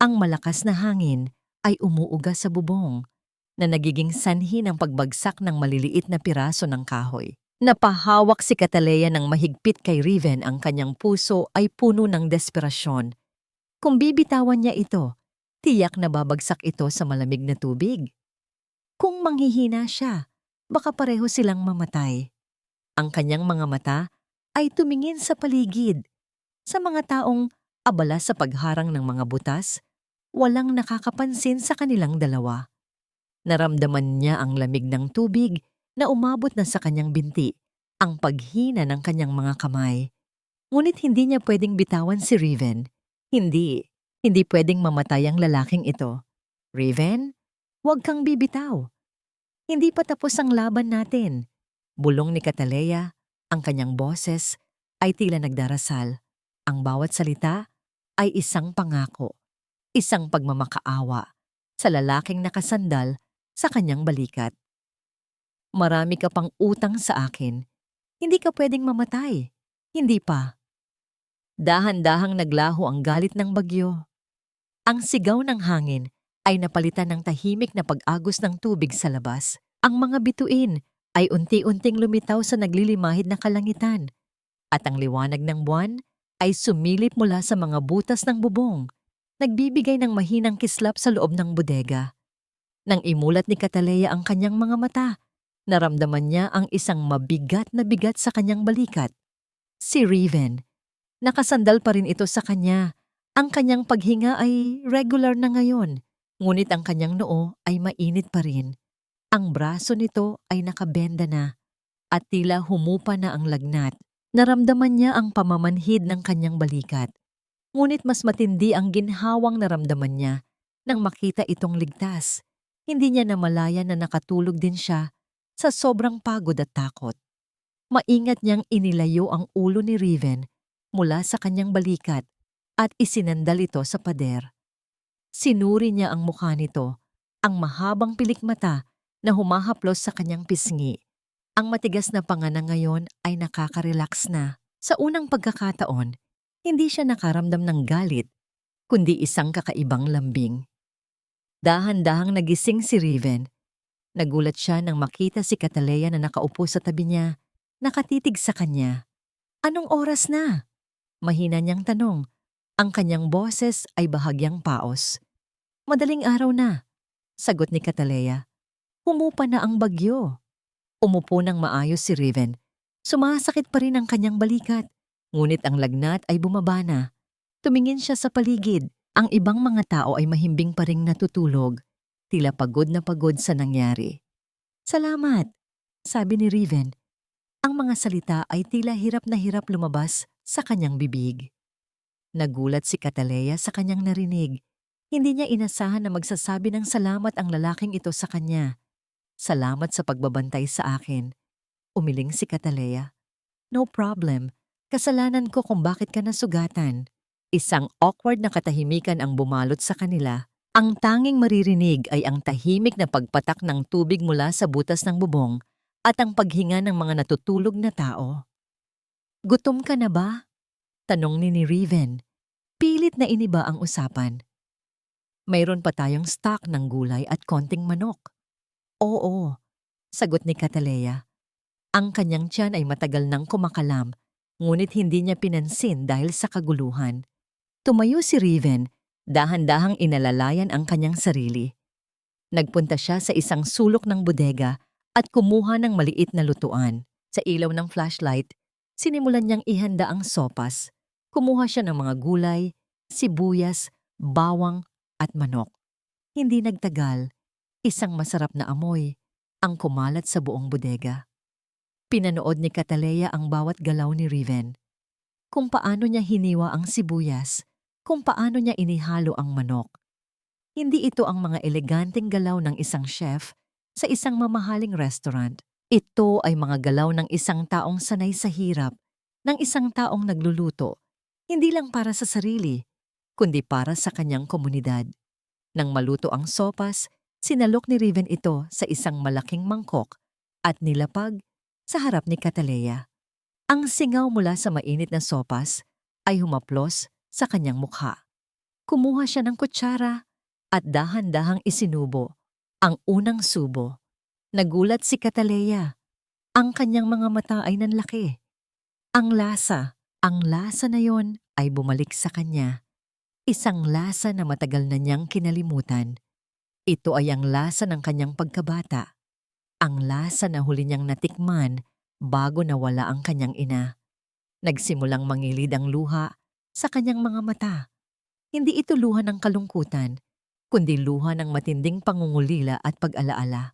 Ang malakas na hangin ay umuuga sa bubong na nagiging sanhi ng pagbagsak ng maliliit na piraso ng kahoy. Napahawak si Cataleya ng mahigpit kay Riven, ang kanyang puso ay puno ng desperasyon. Kung bibitawan niya ito, tiyak na babagsak ito sa malamig na tubig. Kung manghihina siya, baka pareho silang mamatay. Ang kanyang mga mata ay tumingin sa paligid, sa mga taong abala sa pagharang ng mga butas, walang nakakapansin sa kanilang dalawa. Naramdaman niya ang lamig ng tubig na umabot na sa kanyang binti, ang paghina ng kanyang mga kamay. Ngunit hindi niya pwedeng bitawan si Riven. Hindi pwedeng mamatay ang lalaking ito. Riven, huwag kang bibitaw. Hindi pa tapos ang laban natin. Bulong ni Cataleya, ang kanyang boses ay tila nagdarasal. Ang bawat salita ay isang pangako, isang pagmamakaawa sa lalaking nakasandal sa kanyang balikat. Marami ka pang utang sa akin. Hindi ka pwedeng mamatay. Hindi pa. Dahan-dahang naglaho ang galit ng bagyo. Ang sigaw ng hangin ay napalitan ng tahimik na pag-agos ng tubig sa labas. Ang mga bituin ay unti-unting lumitaw sa naglilimahid na kalangitan. At ang liwanag ng buwan ay sumilip mula sa mga butas ng bubong, nagbibigay ng mahinang kislap sa loob ng bodega. Nang imulat ni Cataleya ang kanyang mga mata, naramdaman niya ang isang mabigat na bigat sa kanyang balikat. Si Riven. Nakasandal pa rin ito sa kanya. Ang kanyang paghinga ay regular na ngayon, ngunit ang kanyang noo ay mainit pa rin. Ang braso nito ay nakabenda na at tila humupa na ang lagnat. Naramdaman niya ang pamamanhid ng kanyang balikat. Ngunit mas matindi ang ginhawang naramdaman niya nang makita itong ligtas. Hindi niya namalayan na nakatulog din siya sa sobrang pagod at takot. Maingat niyang inilayo ang ulo ni Riven mula sa kanyang balikat at isinandal ito sa pader. Sinuri niya ang mukha nito, ang mahabang pilikmata na humahaplos sa kanyang pisngi. Ang matigas na panga na ngayon ay nakaka-relax na. Sa unang pagkakataon, hindi siya nakaramdam ng galit, kundi isang kakaibang lambing. Dahan-dahang nagising si Riven. Nagulat siya nang makita si Cataleya na nakaupo sa tabi niya, nakatitig sa kanya. Anong oras na? Mahina niyang tanong. Ang kanyang boses ay bahagyang paos. Madaling araw na, sagot ni Cataleya. Humupa na ang bagyo. Umupo ng maayos si Riven. Sumasakit pa rin ang kanyang balikat, ngunit ang lagnat ay bumaba na. Tumingin siya sa paligid. Ang ibang mga tao ay mahimbing pa ring natutulog, tila pagod na pagod sa nangyari. Salamat, sabi ni Riven. Ang mga salita ay tila hirap na hirap lumabas sa kanyang bibig. Nagulat si Cataleya sa kanyang narinig. Hindi niya inasahan na magsasabi ng salamat ang lalaking ito sa kanya. Salamat sa pagbabantay sa akin. Umiling si Cataleya. No problem. Kasalanan ko kung bakit ka nasugatan. Isang awkward na katahimikan ang bumalot sa kanila. Ang tanging maririnig ay ang tahimik na pagpatak ng tubig mula sa butas ng bubong at ang paghinga ng mga natutulog na tao. Gutom ka na ba? Tanong ni Riven. Pilit na iniba ang usapan. Mayroon pa tayong stock ng gulay at konting manok. Oo, Sagot ni Cataleya. Ang kanyang tiyan ay matagal nang kumakalam, ngunit hindi niya pinansin dahil sa kaguluhan. Tumayo si Riven, dahan-dahang inalalayan ang kanyang sarili. Nagpunta siya sa isang sulok ng bodega at kumuha ng maliit na lutuan. Sa ilaw ng flashlight, sinimulan niyang ihanda ang sopas. Kumuha siya ng mga gulay, sibuyas, bawang at manok. Hindi nagtagal, isang masarap na amoy ang kumalat sa buong bodega. Pinanood ni Cataleya ang bawat galaw ni Riven. Kung paano niya hiniwa ang sibuyas, kung paano niya inihalo ang manok. Hindi ito ang mga eleganteng galaw ng isang chef sa isang mamahaling restaurant. Ito ay mga galaw ng isang taong sanay sa hirap, ng isang taong nagluluto, hindi lang para sa sarili, kundi para sa kanyang komunidad. Nang maluto ang sopas, sinalok ni Riven ito sa isang malaking mangkok at nilapag sa harap ni Cataleya. Ang singaw mula sa mainit na sopas ay humaplos sa kanyang mukha. Kumuha siya ng kutsara at dahan-dahang isinubo ang unang subo. Nagulat si Cataleya. Ang kanyang mga mata ay nanlaki. Ang lasa na yon ay bumalik sa kanya. Isang lasa na matagal na niyang kinalimutan. Ito ay ang lasa ng kanyang pagkabata. Ang lasa na huli niyang natikman bago nawala ang kanyang ina. Nagsimulang mangilid ang luha sa kanyang mga mata. Hindi ito luha ng kalungkutan, kundi luha ng matinding pangungulila at pag-alaala.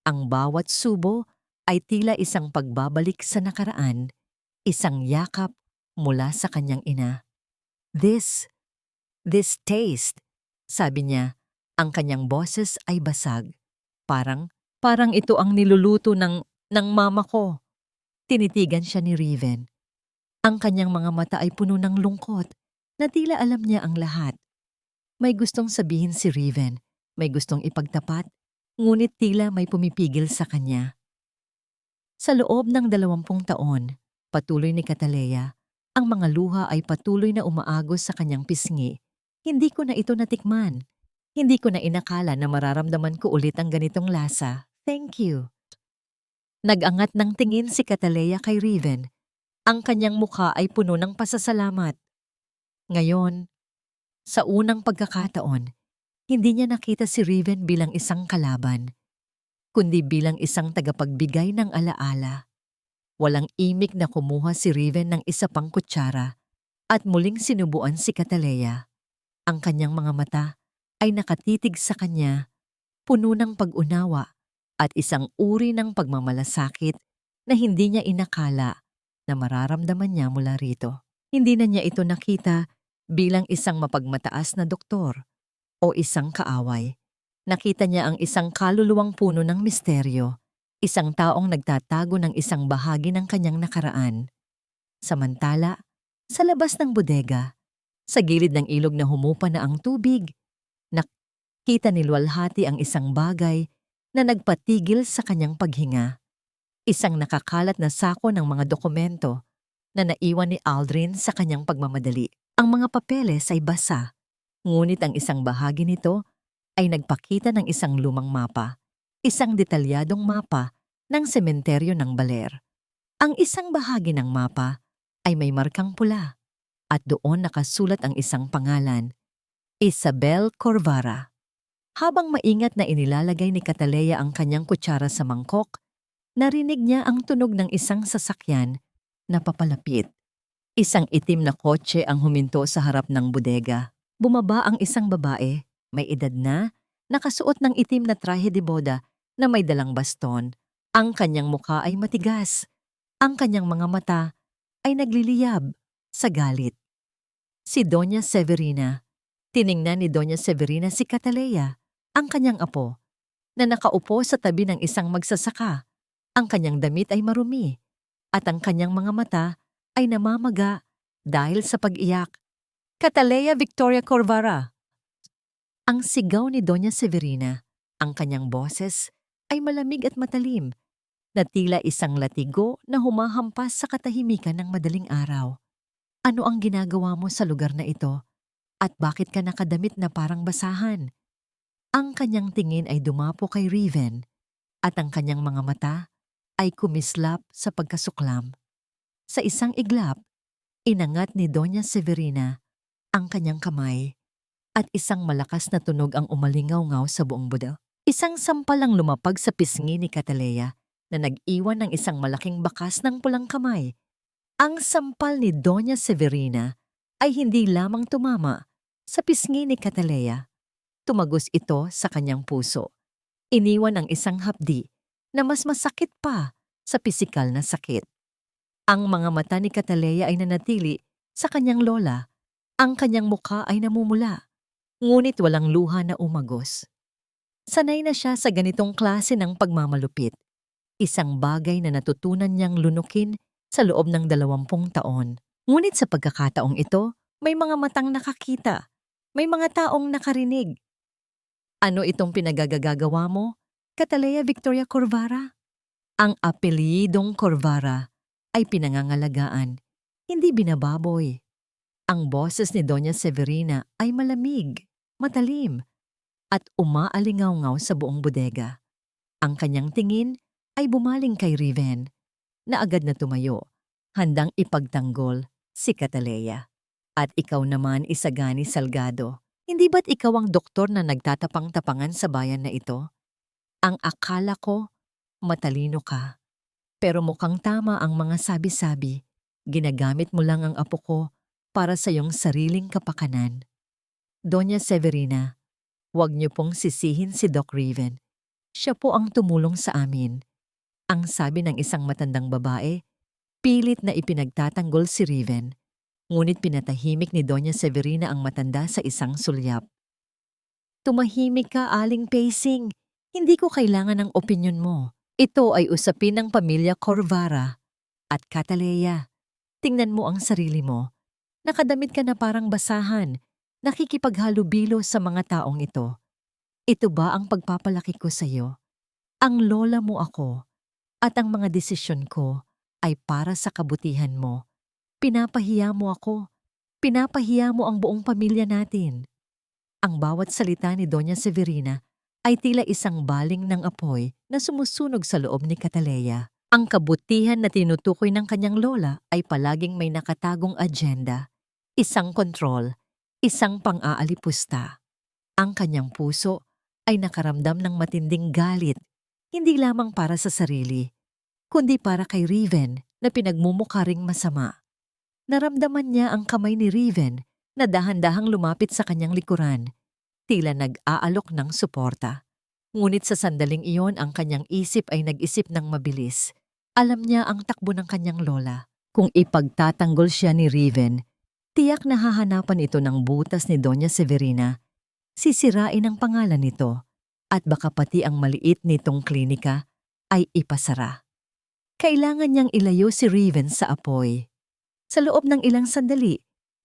Ang bawat subo ay tila isang pagbabalik sa nakaraan, isang yakap mula sa kanyang ina. This taste, sabi niya, ang kanyang boses ay basag. Parang ito ang niluluto ng mama ko. Tinitigan siya ni Riven. Ang kanyang mga mata ay puno ng lungkot na tila alam niya ang lahat. May gustong sabihin si Riven, may gustong ipagtapat, ngunit tila may pumipigil sa kanya. Sa loob ng 20 taon, patuloy ni Cataleya, ang mga luha ay patuloy na umaagos sa kanyang pisngi. Hindi ko na ito natikman. Hindi ko na inakala na mararamdaman ko ulit ang ganitong lasa. Thank you. Nag-angat ng tingin si Cataleya kay Riven. Ang kanyang mukha ay puno ng pasasalamat. Ngayon, sa unang pagkakataon, hindi niya nakita si Riven bilang isang kalaban, kundi bilang isang tagapagbigay ng alaala. Walang imik na kumuha si Riven ng isa pang kutsara at muling sinubuan si Cataleya. Ang kanyang mga mata ay nakatitig sa kanya, puno ng pag-unawa at isang uri ng pagmamalasakit na hindi niya inakala na mararamdaman niya mula rito. Hindi na niya ito nakita bilang isang mapagmataas na doktor o isang kaaway. Nakita niya ang isang kaluluwang puno ng misteryo, isang taong nagtatago ng isang bahagi ng kanyang nakaraan. Samantala, sa labas ng bodega, sa gilid ng ilog na humupa na ang tubig, nakita ni luwalhati ang isang bagay na nagpatigil sa kanyang paghinga. Isang nakakalat na sako ng mga dokumento na naiwan ni Aldrin sa kanyang pagmamadali. Ang mga papeles ay basa, ngunit ang isang bahagi nito ay nagpakita ng isang lumang mapa, isang detalyadong mapa ng sementeryo ng Baler. Ang isang bahagi ng mapa ay may markang pula at doon nakasulat ang isang pangalan, Isabel Corvara. Habang maingat na inilalagay ni Cataleya ang kanyang kutsara sa mangkok, narinig niya ang tunog ng isang sasakyan na papalapit. Isang itim na kotse ang huminto sa harap ng bodega. Bumaba ang isang babae, may edad na, nakasuot ng itim na trahe de boda na may dalang baston. Ang kanyang mukha ay matigas. Ang kanyang mga mata ay nagliliyab sa galit. Si Doña Severina. Tiningnan ni Doña Severina si Cataleya, ang kanyang apo, na nakaupo sa tabi ng isang magsasaka. Ang kanyang damit ay marumi at ang kanyang mga mata ay namamaga dahil sa pag-iyak. Cataleya Victoria Corvara! Ang sigaw ni Doña Severina, ang kanyang boses ay malamig at matalim, na tila isang latigo na humahampas sa katahimikan ng madaling araw. Ano ang ginagawa mo sa lugar na ito? At bakit ka nakadamit na parang basahan? Ang kanyang tingin ay dumapo kay Riven. at ang kanyang mga mata ay kumislap sa pagkasuklam. Sa isang iglap, inangat ni Doña Severina ang kanyang kamay at isang malakas na tunog ang umalingaw-ngaw sa buong budal. Isang sampal ang lumapag sa pisngi ni Cataleya na nag-iwan ng isang malaking bakas ng pulang kamay. Ang sampal ni Doña Severina ay hindi lamang tumama sa pisngi ni Cataleya. Tumagos ito sa kanyang puso. Iniwan ang isang hapdi na mas masakit pa sa pisikal na sakit. Ang mga mata ni Cataleya ay nanatili sa kanyang lola. Ang kanyang mukha ay namumula, ngunit walang luha na umagos. Sanay na siya sa ganitong klase ng pagmamalupit. Isang bagay na natutunan niyang lunukin sa loob ng 20 taon. Ngunit sa pagkakataong ito, may mga matang nakakita. May mga taong nakarinig. Ano itong pinagagagawa mo, Cataleya Victoria Corvara? Ang apelyidong Corvara ay pinangangalagaan, hindi binababoy. Ang boses ni Doña Severina ay malamig, matalim, at umaalingaw-ngaw sa buong bodega. Ang kanyang tingin ay bumaling kay Riven, na agad na tumayo, handang ipagtanggol si Cataleya. At ikaw naman, Isagani Salgado, hindi ba't ikaw ang doktor na nagtatapang-tapangan sa bayan na ito? Ang akala ko, matalino ka. Pero mukhang tama ang mga sabi-sabi. Ginagamit mo lang ang apo ko para sa iyong sariling kapakanan. Doña Severina, huwag niyo pong sisihin si Doc Riven. Siya po ang tumulong sa amin. Ang sabi ng isang matandang babae, pilit na ipinagtatanggol si Riven. Ngunit pinatahimik ni Doña Severina ang matanda sa isang sulyap. Tumahimik ka, Aling Pacing. Hindi ko kailangan ng opinyon mo. Ito ay usapin ng pamilya Corvara. At Cataleya, tingnan mo ang sarili mo. Nakadamit ka na parang basahan, nakikipaghalubilo sa mga taong ito. Ito ba ang pagpapalaki ko sa iyo? Ang lola mo ako, at ang mga desisyon ko ay para sa kabutihan mo. Pinapahiya mo ako, pinapahiya mo ang buong pamilya natin. Ang bawat salita ni Doña Severina ay tila isang baling ng apoy na sumusunog sa loob ni Cataleya. Ang kabutihan na tinutukoy ng kanyang lola ay palaging may nakatagong agenda, isang kontrol, isang pang-aalipusta. Ang kanyang puso ay nakaramdam ng matinding galit, hindi lamang para sa sarili, kundi para kay Riven na pinagmumukharing masama. Naramdaman niya ang kamay ni Riven na dahan-dahang lumapit sa kanyang likuran, tila nag-aalok ng suporta. Ngunit sa sandaling iyon ang kanyang isip ay nag-isip ng mabilis. Alam niya ang takbo ng kanyang lola. Kung ipagtatanggol siya ni Riven, tiyak na hahanapan ito ng butas ni Doña Severina. Sisirain ang pangalan nito at baka pati ang maliit nitong klinika ay ipasara. Kailangan niyang ilayo si Riven sa apoy. Sa loob ng ilang sandali,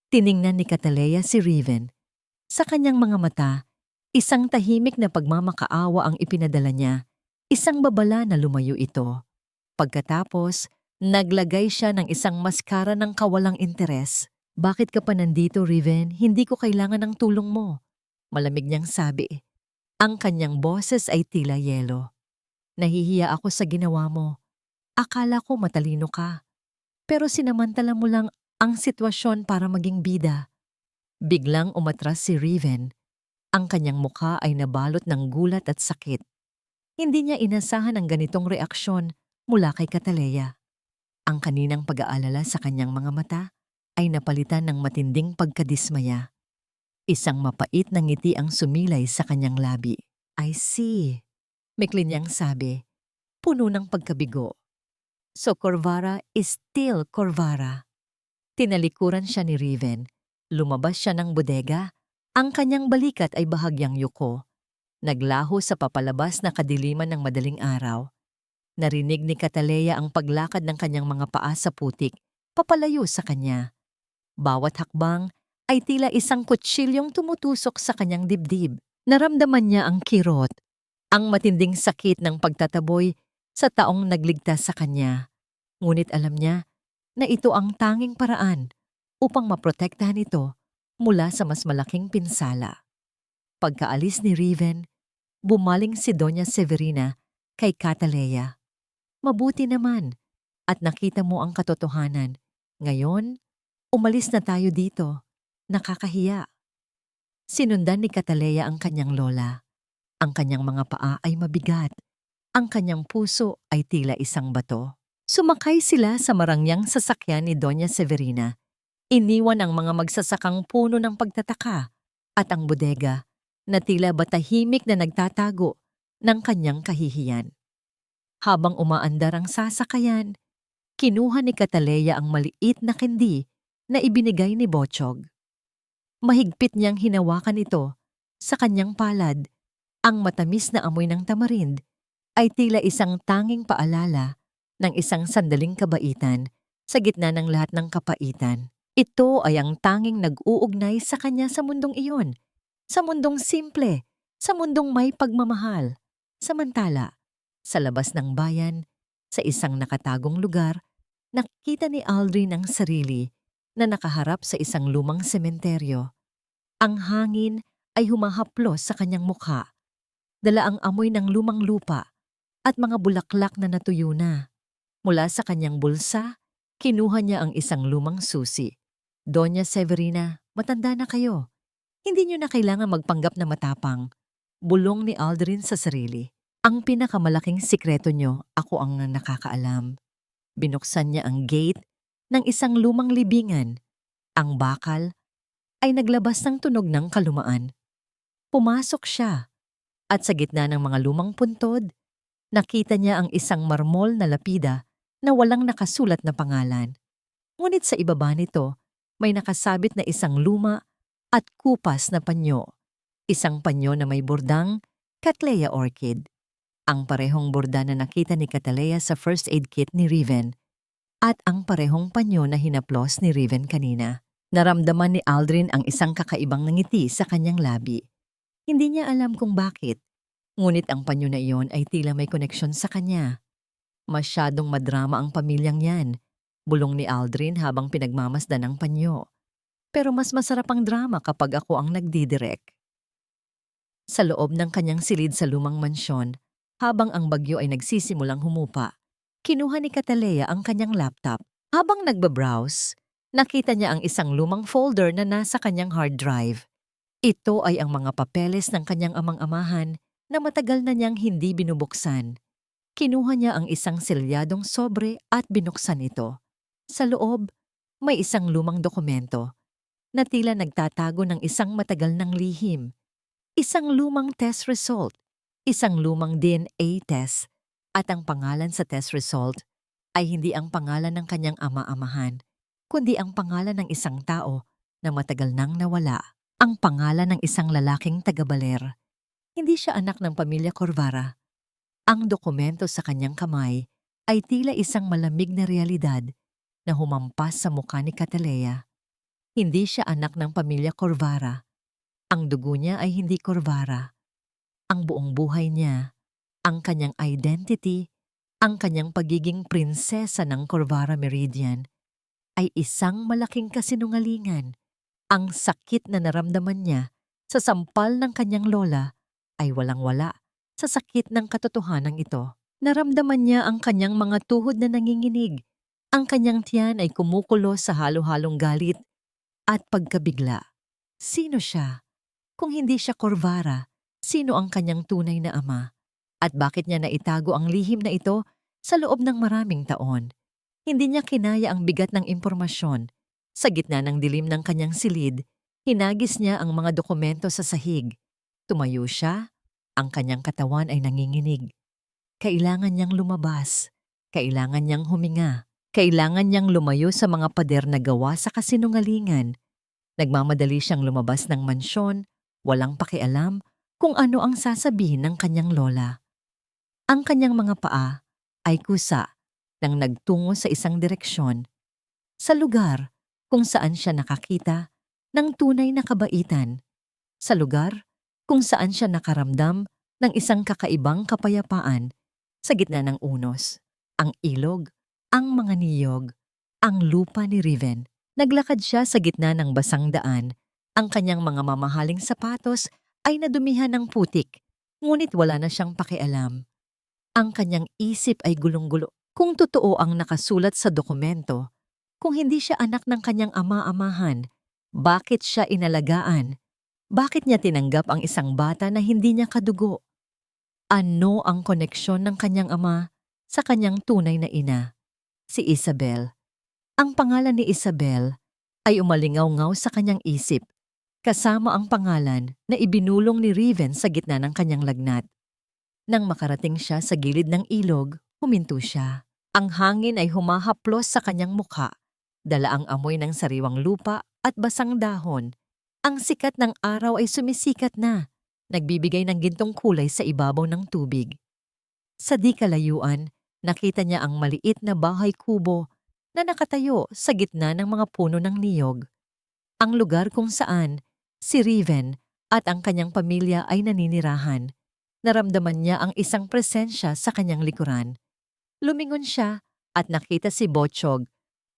tiningnan ni Cataleya si Riven. Sa kanyang mga mata, isang tahimik na pagmamakaawa ang ipinadala niya, isang babala na lumayo ito. Pagkatapos, naglagay siya ng isang maskara ng kawalang interes. Bakit ka pa nandito, Riven? Hindi ko kailangan ng tulong mo. Malamig niyang sabi. Ang kanyang boses ay tila yelo. Nahihiya ako sa ginawa mo. Akala ko matalino ka. Pero sinamantala mo lang ang sitwasyon para maging bida. Biglang umatras si Riven. Ang kanyang mukha ay nabalot ng gulat at sakit. Hindi niya inasahan ang ganitong reaksyon mula kay Cataleya. Ang kaninang pag-aalala sa kanyang mga mata ay napalitan ng matinding pagkadismaya. Isang mapait na ngiti ang sumilay sa kanyang labi. I see. Mikli niyang sabi, puno ng pagkabigo. So Corvara is still Corvara. Tinalikuran siya ni Riven. Lumabas siya ng bodega. Ang kanyang balikat ay bahagyang yuko. Naglaho sa papalabas na kadiliman ng madaling araw. Narinig ni Cataleya ang paglakad ng kanyang mga paa sa putik, papalayo sa kanya. Bawat hakbang ay tila isang kutsilyong tumutusok sa kanyang dibdib. Naramdaman niya ang kirot, ang matinding sakit ng pagtataboy sa taong nagligtas sa kanya. Ngunit alam niya na ito ang tanging paraan upang maprotektahan ito mula sa mas malaking pinsala. Pagkaalis ni Riven, bumaling si Doña Severina kay Cataleya. Mabuti naman at nakita mo ang katotohanan. Ngayon, umalis na tayo dito. Nakakahiya. Sinundan ni Cataleya ang kanyang lola. Ang kanyang mga paa ay mabigat. Ang kanyang puso ay tila isang bato. Sumakay sila sa marangyang sasakyan ni Doña Severina. Iniwan ang mga magsasakang puno ng pagtataka at ang bodega na tila batahimik na nagtatago ng kanyang kahihiyan. Habang umaandar ang sasakayan, kinuha ni Cataleya ang maliit na kendi na ibinigay ni Bochog. Mahigpit niyang hinawakan ito sa kanyang palad. Ang matamis na amoy ng tamarind ay tila isang tanging paalala ng isang sandaling kabaitan sa gitna ng lahat ng kapaitan. Ito ay ang tanging nag-uugnay sa kanya sa mundong iyon, sa mundong simple, sa mundong may pagmamahal. Samantala, sa labas ng bayan, sa isang nakatagong lugar, nakita ni Aldrin ang sarili na nakaharap sa isang lumang sementeryo. Ang hangin ay humahaplos sa kanyang mukha. Dala ang amoy ng lumang lupa at mga bulaklak na natuyo na. Mula sa kanyang bulsa, kinuha niya ang isang lumang susi. Doña Severina, matanda na kayo. Hindi niyo na kailangan magpanggap na matapang. Bulong ni Aldrin sa sarili. Ang pinakamalaking sikreto niyo, ako ang nakakaalam. Binuksan niya ang gate ng isang lumang libingan. Ang bakal ay naglabas ng tunog ng kalumaan. Pumasok siya at sa gitna ng mga lumang puntod, nakita niya ang isang marmol na lapida na walang nakasulat na pangalan. Ngunit sa ibaba nito, may nakasabit na isang luma at kupas na panyo. Isang panyo na may bordang Cattleya Orchid. Ang parehong borda na nakita ni Cataleya sa first aid kit ni Riven at ang parehong panyo na hinaplos ni Riven kanina. Naramdaman ni Aldrin ang isang kakaibang ngiti sa kanyang labi. Hindi niya alam kung bakit, ngunit ang panyo na iyon ay tila may koneksyon sa kanya. Masyadong madrama ang pamilyang yan, bulong ni Aldrin habang pinagmamasdan ang panyo. Pero mas masarap ang drama kapag ako ang nagdidirect. Sa loob ng kanyang silid sa lumang mansyon, habang ang bagyo ay nagsisimulang humupa, kinuha ni Cataleya ang kanyang laptop. Habang nagbabrowse, nakita niya ang isang lumang folder na nasa kanyang hard drive. Ito ay ang mga papeles ng kanyang amang-amahan na matagal na niyang hindi binubuksan. Kinuha niya ang isang selyadong sobre at binuksan ito. Sa loob, may isang lumang dokumento na tila nagtatago ng isang matagal ng lihim. Isang lumang test result. Isang lumang DNA test at ang pangalan sa test result ay hindi ang pangalan ng kanyang ama-amahan, kundi ang pangalan ng isang tao na matagal nang nawala. Ang pangalan ng isang lalaking taga-Baler. Hindi siya anak ng pamilya Corvara. Ang dokumento sa kanyang kamay ay tila isang malamig na realidad na humampas sa mukha ni Cataleya. Hindi siya anak ng pamilya Corvara. Ang dugo niya ay hindi Corvara. Ang buong buhay niya, ang kanyang identity, ang kanyang pagiging prinsesa ng Corvara Meridian ay isang malaking kasinungalingan. Ang sakit na naramdaman niya sa sampal ng kanyang lola ay walang-wala sa sakit ng katotohanan ito. Naramdaman niya ang kanyang mga tuhod na nanginginig. Ang kanyang tiyan ay kumukulo sa halo-halong galit at pagkabigla. Sino siya? Kung hindi siya Corvara, sino ang kanyang tunay na ama? At bakit niya naitago ang lihim na ito sa loob ng maraming taon? Hindi niya kinaya ang bigat ng impormasyon. Sa gitna ng dilim ng kanyang silid, hinagis niya ang mga dokumento sa sahig. Tumayo siya, ang kanyang katawan ay nanginginig. Kailangan niyang lumabas. Kailangan niyang huminga. Kailangan niyang lumayo sa mga pader na gawa sa kasinungalingan. Nagmamadali siyang lumabas ng mansyon, walang pakialam kung ano ang sasabihin ng kanyang lola. Ang kanyang mga paa ay kusa nang nagtungo sa isang direksyon, sa lugar kung saan siya nakakita ng tunay na kabaitan, sa lugar kung saan siya nakaramdam ng isang kakaibang kapayapaan sa gitna ng unos, ang ilog, ang mga niyog, ang lupa ni Riven. Naglakad siya sa gitna ng basang daan. Ang kanyang mga mamahaling sapatos ay nadumihan ng putik, ngunit wala na siyang pakialam. Ang kanyang isip ay gulong-gulo. Kung totoo ang nakasulat sa dokumento, kung hindi siya anak ng kanyang ama-amahan, bakit siya inalagaan? Bakit niya tinanggap ang isang bata na hindi niya kadugo? Ano ang koneksyon ng kanyang ama sa kanyang tunay na ina, si Isabel? Ang pangalan ni Isabel ay umalingaw-ngaw sa kanyang isip, kasama ang pangalan na ibinulong ni Riven sa gitna ng kanyang lagnat. Nang makarating siya sa gilid ng ilog, huminto siya. Ang hangin ay humahaplos sa kanyang mukha, dala ang amoy ng sariwang lupa at basang dahon. Ang sikat ng araw ay sumisikat na, nagbibigay ng gintong kulay sa ibabaw ng tubig. Sa di kalayuan, nakita niya ang maliit na bahay kubo na nakatayo sa gitna ng mga puno ng niyog. Ang lugar kung saan si Riven at ang kanyang pamilya ay naninirahan. Naramdaman niya ang isang presensya sa kanyang likuran. Lumingon siya at nakita si Botchog,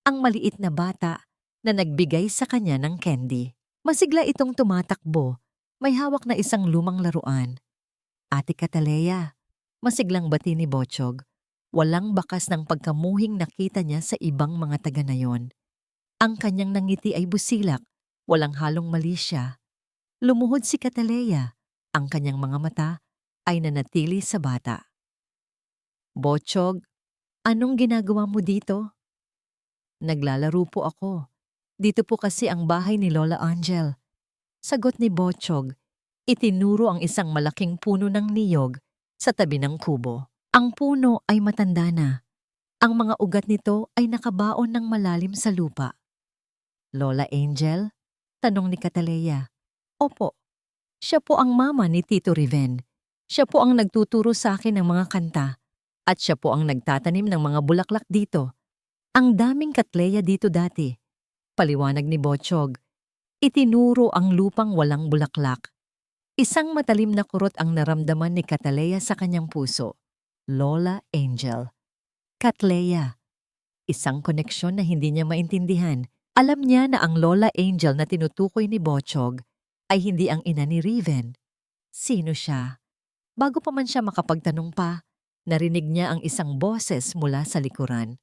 ang maliit na bata na nagbigay sa kanya ng candy. Masigla itong tumatakbo, may hawak na isang lumang laruan. Ate Cataleya, masiglang bati ni Botchog. Walang bakas ng pagkamuhing nakita niya sa ibang mga taga na yon. Ang kanyang nangiti ay busilak, walang halong malisya. Lumuhod si Cataleya, ang kanyang mga mata ay nanatili sa bata. Botchog, anong ginagawa mo dito? Naglalaro po ako. Dito po kasi ang bahay ni Lola Angel. Sagot ni Botchog, itinuro ang isang malaking puno ng niyog sa tabi ng kubo. Ang puno ay matanda na. Ang mga ugat nito ay nakabaon ng malalim sa lupa. Lola Angel? Tanong ni Cataleya. Opo, siya po ang mama ni Tito Riven. Siya po ang nagtuturo sa akin ng mga kanta at siya po ang nagtatanim ng mga bulaklak dito. Ang daming katleya dito dati. Paliwanag ni Botchog. Itinuro ang lupang walang bulaklak. Isang matalim na kurot ang naramdaman ni Cataleya sa kanyang puso. Lola Angel. Catleya. Isang koneksyon na hindi niya maintindihan. Alam niya na ang Lola Angel na tinutukoy ni Botchog ay hindi ang ina ni Riven. Sino siya? Bago pa man siya makapagtanong pa, narinig niya ang isang boses mula sa likuran.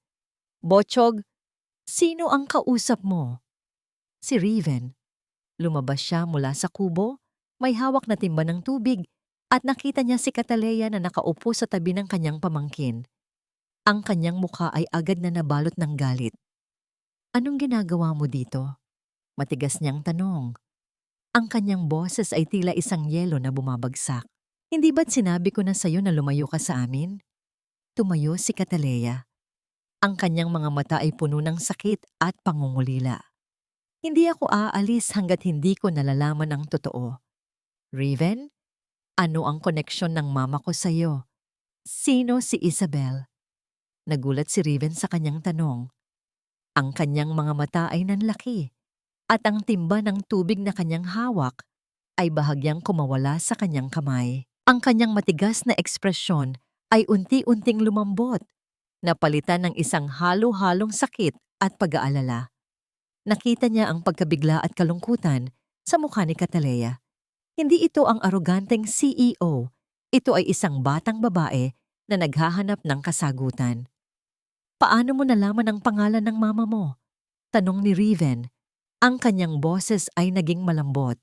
Botchog, sino ang kausap mo? Si Riven. Lumabas siya mula sa kubo, may hawak na timba ng tubig at nakita niya si Cataleya na nakaupo sa tabi ng kanyang pamangkin. Ang kanyang mukha ay agad na nabalot ng galit. Anong ginagawa mo dito? Matigas niyang tanong. Ang kanyang boses ay tila isang yelo na bumabagsak. Hindi ba't sinabi ko na sa'yo na lumayo ka sa amin? Tumayo si Cataleya. Ang kanyang mga mata ay puno ng sakit at pangungulila. Hindi ako aalis hanggat hindi ko nalalaman ang totoo. Riven, ano ang koneksyon ng mama ko sa'yo? Sino si Isabel? Nagulat si Riven sa kanyang tanong. Ang kanyang mga mata ay nanlaki at ang timba ng tubig na kanyang hawak ay bahagyang kumawala sa kanyang kamay. Ang kanyang matigas na ekspresyon ay unti-unting lumambot, napalitan ng isang halo-halong sakit at pag-aalala. Nakita niya ang pagkabigla at kalungkutan sa mukha ni Cataleya. Hindi ito ang aroganteng CEO. Ito ay isang batang babae na naghahanap ng kasagutan. Paano mo nalaman ang pangalan ng mama mo? Tanong ni Riven. Ang kanyang boses ay naging malambot.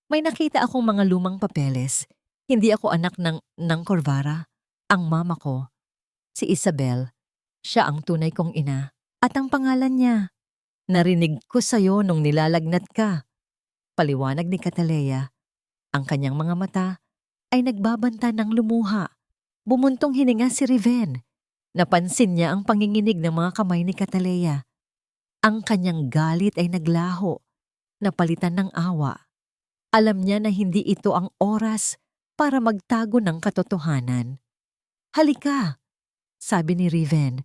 May nakita akong mga lumang papeles. Hindi ako anak ng Corvara. Ang mama ko, si Isabel, siya ang tunay kong ina. At ang pangalan niya, narinig ko sa'yo nung nilalagnat ka. Paliwanag ni Cataleya. Ang kanyang mga mata ay nagbabanta ng lumuha. Bumuntong hininga si Riven. Napansin niya ang panginginig ng mga kamay ni Cataleya. Ang kanyang galit ay naglaho, napalitan ng awa. Alam niya na hindi ito ang oras para magtago ng katotohanan. Halika, sabi ni Riven.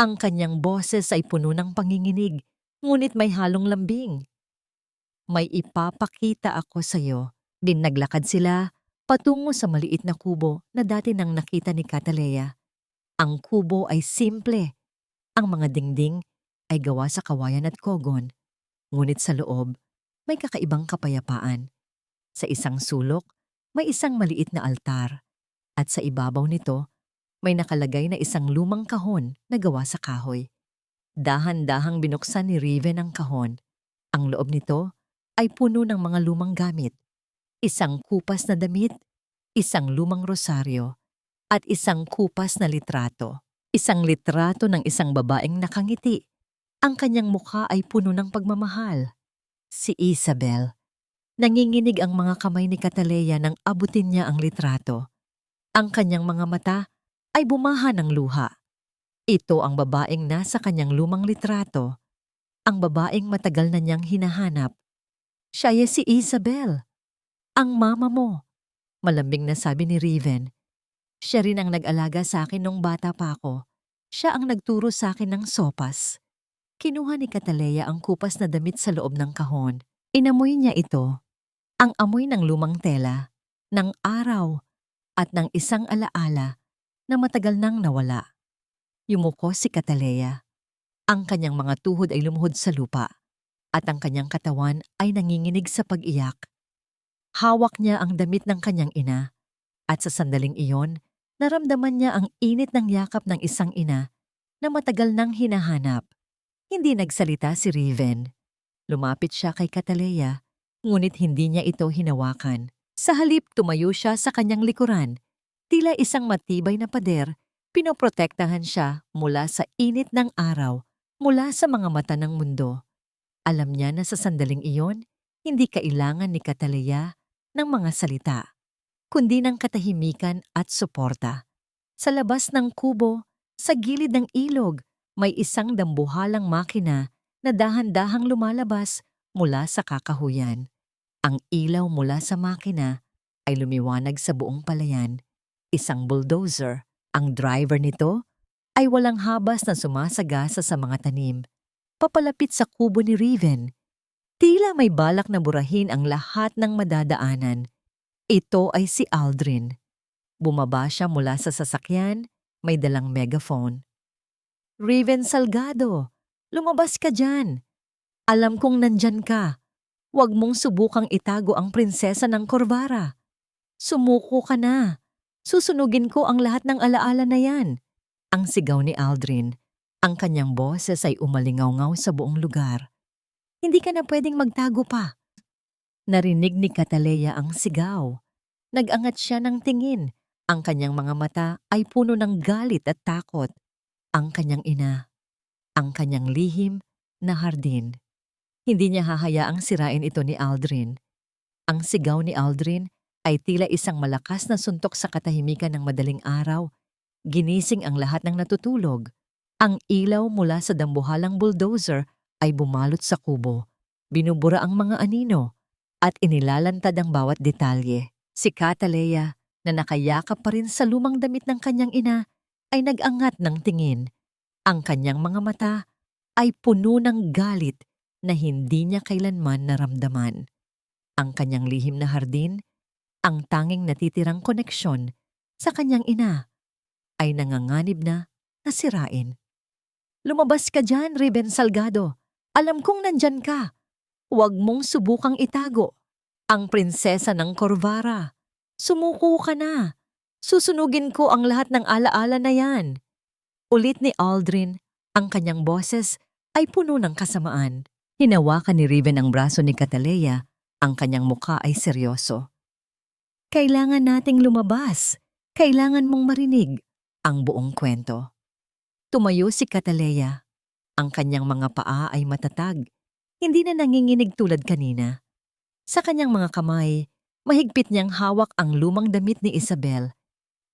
Ang kanyang boses ay puno ng panginginig, ngunit may halong lambing. May ipapakita ako sa iyo. Naglakad sila patungo sa maliit na kubo na dati nang nakita ni Cataleya. Ang kubo ay simple. Ang mga dingding ay gawa sa kawayan at kogon. Ngunit sa loob, may kakaibang kapayapaan. Sa isang sulok, may isang maliit na altar. At sa ibabaw nito, May nakalagay na isang lumang kahon na gawa sa kahoy. Dahan-dahang binuksan ni Riven ang kahon. Ang loob nito ay puno ng mga lumang gamit. Isang kupas na damit, isang lumang rosaryo, at isang kupas na litrato. Isang litrato ng isang babaeng nakangiti. Ang kanyang mukha ay puno ng pagmamahal. Si Isabel. Nanginginig ang mga kamay ni Cataleya nang abutin niya ang litrato. Ang kanyang mga mata ay bumaha ng luha. Ito ang babaeng nasa kanyang lumang litrato. Ang babaeng matagal na niyang hinahanap. Siya ay si Isabel. Ang mama mo. Malambing na sabi ni Riven. Siya rin ang nag-alaga sa akin nung bata pa ako. Siya ang nagturo sa akin ng sopas. Kinuha ni Cataleya ang kupas na damit sa loob ng kahon. Inamoy niya ito. Ang amoy ng lumang tela, ng araw, at ng isang alaala na matagal nang nawala. Yumuko si Cataleya. Ang kanyang mga tuhod ay lumuhod sa lupa, at ang kanyang katawan ay nanginginig sa pag-iyak. Hawak niya ang damit ng kanyang ina, at sa sandaling iyon, naramdaman niya ang init ng yakap ng isang ina na matagal nang hinahanap. Hindi nagsalita si Riven. Lumapit siya kay Cataleya, ngunit hindi niya ito hinawakan. Sa halip, tumayo siya sa kanyang likuran. Tila isang matibay na pader, pinoprotektahan siya mula sa init ng araw, mula sa mga mata ng mundo. Alam niya na sa sandaling iyon, hindi kailangan ni Cataleya ng mga salita, kundi ng katahimikan at suporta. Sa labas ng kubo, sa gilid ng ilog, may isang dambuhalang makina na dahan-dahang lumalabas mula sa kakahuyan. Ang ilaw mula sa makina ay lumiwanag sa buong palayan. Isang bulldozer. Ang driver nito ay walang habas na sumasagasa sa mga tanim. Papalapit sa kubo ni Riven. Tila may balak na burahin ang lahat ng madadaanan. Ito ay si Aldrin. Bumaba siya mula sa sasakyan, may dalang megaphone. Riven Salgado, lumabas ka dyan. Alam kong nandyan ka. Huwag mong subukang itago ang prinsesa ng Corvara. Sumuko ka na. Susunugin ko ang lahat ng alaala na yan. Ang sigaw ni Aldrin. Ang kanyang boses ay umalingaw-ngaw sa buong lugar. Hindi ka na pwedeng magtago pa. Narinig ni Cataleya ang sigaw. Nag-angat siya ng tingin. Ang kanyang mga mata ay puno ng galit at takot. Ang kanyang ina. Ang kanyang lihim na hardin. Hindi niya hahayaang sirain ito ni Aldrin. Ang sigaw ni Aldrin ay tila isang malakas na suntok sa katahimikan ng madaling araw. Ginising ang lahat ng natutulog. Ang ilaw mula sa dambuhalang bulldozer ay bumalot sa kubo. Binubura ang mga anino at inilalantad ang bawat detalye. Si Cataleya, na nakayakap pa rin sa lumang damit ng kanyang ina, ay nag-angat ng tingin. Ang kanyang mga mata ay puno ng galit na hindi niya kailanman naramdaman. Ang kanyang lihim na hardin, ang tanging natitirang koneksyon sa kanyang ina, ay nanganganib na nasirain. Lumabas ka dyan, Riven Salgado. Alam kong nandyan ka. Huwag mong subukang itago. Ang prinsesa ng Corvara. Sumuko ka na. Susunugin ko ang lahat ng alaala na yan. Ulit ni Aldrin, ang kanyang boses ay puno ng kasamaan. Hinawakan ni Riven ang braso ni Cataleya, ang kanyang mukha ay seryoso. Kailangan nating lumabas. Kailangan mong marinig ang buong kwento. Tumayo si Cataleya. Ang kanyang mga paa ay matatag. Hindi na nanginginig tulad kanina. Sa kanyang mga kamay, mahigpit niyang hawak ang lumang damit ni Isabel.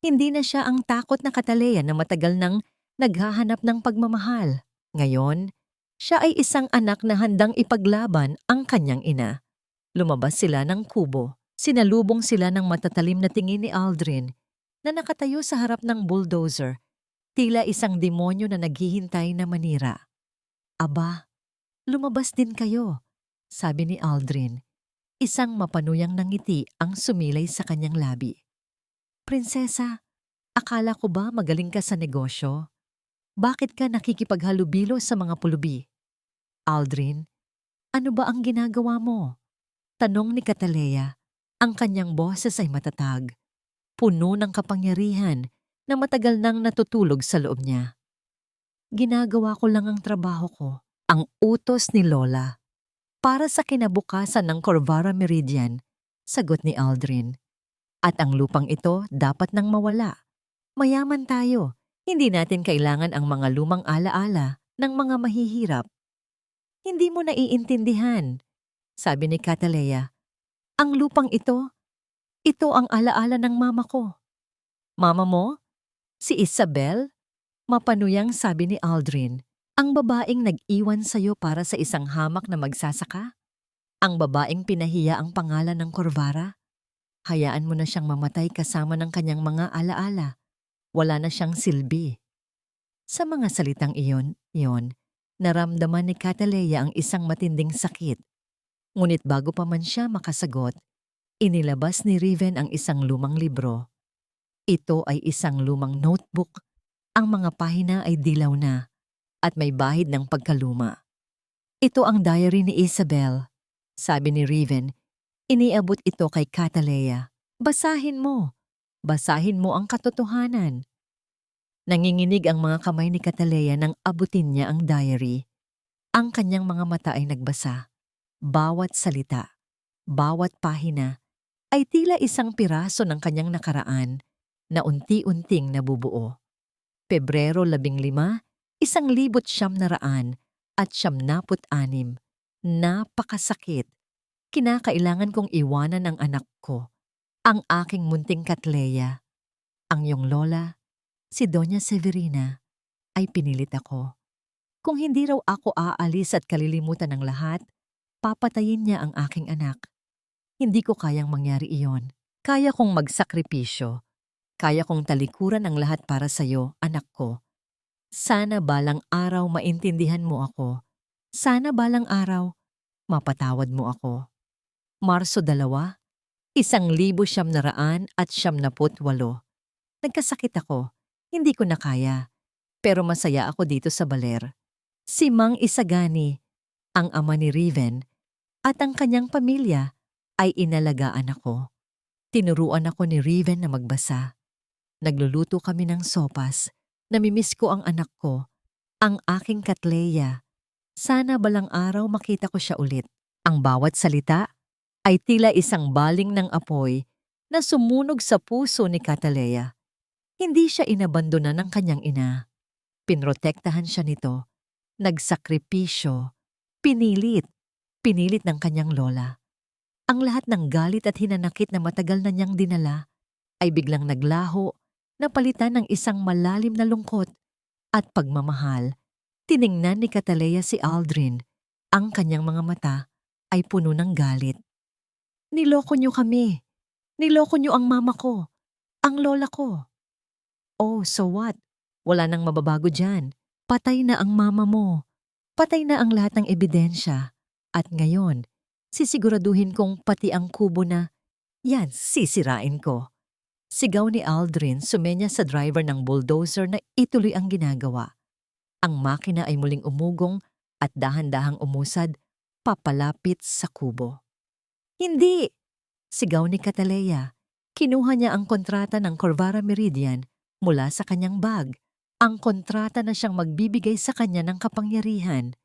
Hindi na siya ang takot na Cataleya na matagal nang naghahanap ng pagmamahal. Ngayon, siya ay isang anak na handang ipaglaban ang kanyang ina. Lumabas sila ng kubo. Sinalubong sila ng matatalim na tingin ni Aldrin na nakatayo sa harap ng bulldozer. Tila isang demonyo na naghihintay na manira. Aba, lumabas din kayo, sabi ni Aldrin. Isang mapanuyang ngiti ang sumilay sa kanyang labi. Prinsesa, akala ko ba magaling ka sa negosyo? Bakit ka nakikipaghalubilo sa mga pulubi? Aldrin, ano ba ang ginagawa mo? Tanong ni Cataleya. Ang kanyang boses ay matatag, puno ng kapangyarihan na matagal nang natutulog sa loob niya. Ginagawa ko lang ang trabaho ko, ang utos ni Lola. Para sa kinabukasan ng Corvara Meridian, sagot ni Aldrin. At ang lupang ito dapat nang mawala. Mayaman tayo. Hindi natin kailangan ang mga lumang alaala ng mga mahihirap. Hindi mo naiintindihan, sabi ni Catalea. Ang lupang ito ang alaala ng mama ko. Mama mo? Si Isabel? Mapanuyang sabi ni Aldrin. Ang babaeng nag-iwan sa'yo para sa isang hamak na magsasaka? Ang babaeng pinahiya ang pangalan ng Corvara? Hayaan mo na siyang mamatay kasama ng kanyang mga alaala. Wala na siyang silbi. Sa mga salitang iyon, naramdaman ni Catalea ang isang matinding sakit. Ngunit bago pa man siya makasagot, inilabas ni Riven ang isang lumang libro. Ito ay isang lumang notebook. Ang mga pahina ay dilaw na at may bahid ng pagkaluma. Ito ang diary ni Isabel, sabi ni Riven. Iniabot ito kay Catalea. Basahin mo. Basahin mo ang katotohanan. Nanginginig ang mga kamay ni Catalea nang abutin niya ang diary. Ang kanyang mga mata ay nagbasa. Bawat salita, bawat pahina, ay tila isang piraso ng kanyang nakaraan na unti-unting nabubuo. Pebrero 15, 1996. Napakasakit. Kinakailangan kong iwanan ang anak ko, ang aking munting Katleya. Ang iyong lola, si Doña Severina, ay pinilit ako. Kung hindi raw ako aalis at kalilimutan ng lahat, papatayin niya ang aking anak. Hindi ko kayang mangyari iyon. Kaya kong magsakripisyo. Kaya kong talikuran ang lahat para sa'yo, anak ko. Sana balang araw maintindihan mo ako. Sana balang araw mapatawad mo ako. Marso 2, 1998. Nagkasakit ako. Hindi ko na kaya. Pero masaya ako dito sa Baler. Si Mang Isagani, ang ama ni Riven, at ang kanyang pamilya ay inalagaan ako. Tinuruan ako ni Riven na magbasa. Nagluluto kami ng sopas. Namimiss ko ang anak ko, ang aking Katleya. Sana balang araw makita ko siya ulit. Ang bawat salita ay tila isang baling ng apoy na sumunog sa puso ni Catalea. Hindi siya inabandona ng kanyang ina. Pinrotektahan siya nito. Nagsakripisyo. Pinilit ng kanyang lola. Ang lahat ng galit at hinanakit na matagal na niyang dinala ay biglang naglaho, napalitan ng isang malalim na lungkot at pagmamahal. Tiningnan ni Catalea si Aldrin. Ang kanyang mga mata ay puno ng galit. Niloko niyo kami. Niloko niyo ang mama ko. Ang lola ko. Oh, so what? Wala nang mababago dyan. Patay na ang mama mo. Patay na ang lahat ng ebidensya. At ngayon, sisiguraduhin kong pati ang kubo na, yan, sisirain ko. Sigaw ni Aldrin, sumenya sa driver ng bulldozer na ituloy ang ginagawa. Ang makina ay muling umugong at dahan-dahang umusad, papalapit sa kubo. Hindi! Sigaw ni Catalea. Kinuha niya ang kontrata ng Corvara Meridian mula sa kanyang bag. Ang kontrata na siyang magbibigay sa kanya ng kapangyarihan.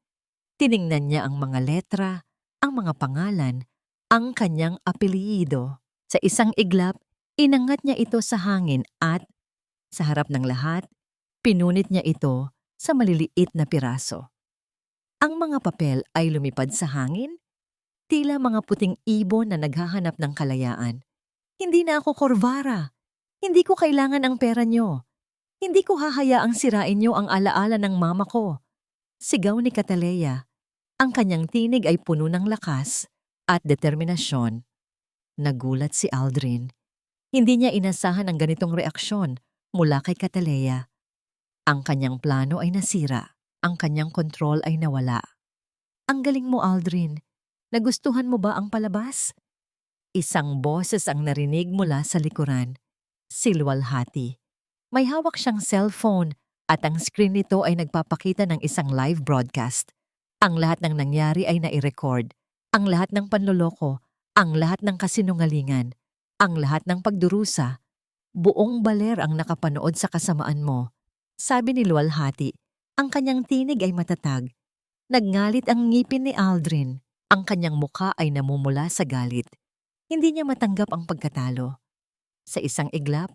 Tiningnan niya ang mga letra, ang mga pangalan, ang kanyang apelyido. Sa isang iglap, inangat niya ito sa hangin at, sa harap ng lahat, pinunit niya ito sa maliliit na piraso. Ang mga papel ay lumipad sa hangin, tila mga puting ibon na naghahanap ng kalayaan. Hindi na ako Corvara. Hindi ko kailangan ang pera niyo. Hindi ko hahayaang sirain niyo ang alaala ng mama ko. Sigaw ni Catalea. Ang kanyang tinig ay puno ng lakas at determinasyon. Nagulat si Aldrin. Hindi niya inasahan ang ganitong reaksyon mula kay Catalea. Ang kanyang plano ay nasira. Ang kanyang kontrol ay nawala. Ang galing mo, Aldrin. Nagustuhan mo ba ang palabas? Isang boses ang narinig mula sa likuran. Silwalhati. May hawak siyang cellphone at ang screen nito ay nagpapakita ng isang live broadcast. Ang lahat ng nangyari ay nai-record. Ang lahat ng panloloko, ang lahat ng kasinungalingan, ang lahat ng pagdurusa. Buong baler ang nakapanood sa kasamaan mo. Sabi ni Luwalhati. Ang kanyang tinig ay matatag. Nagngalit ang ngipin ni Aldrin. Ang kanyang mukha ay namumula sa galit. Hindi niya matanggap ang pagkatalo. Sa isang iglap,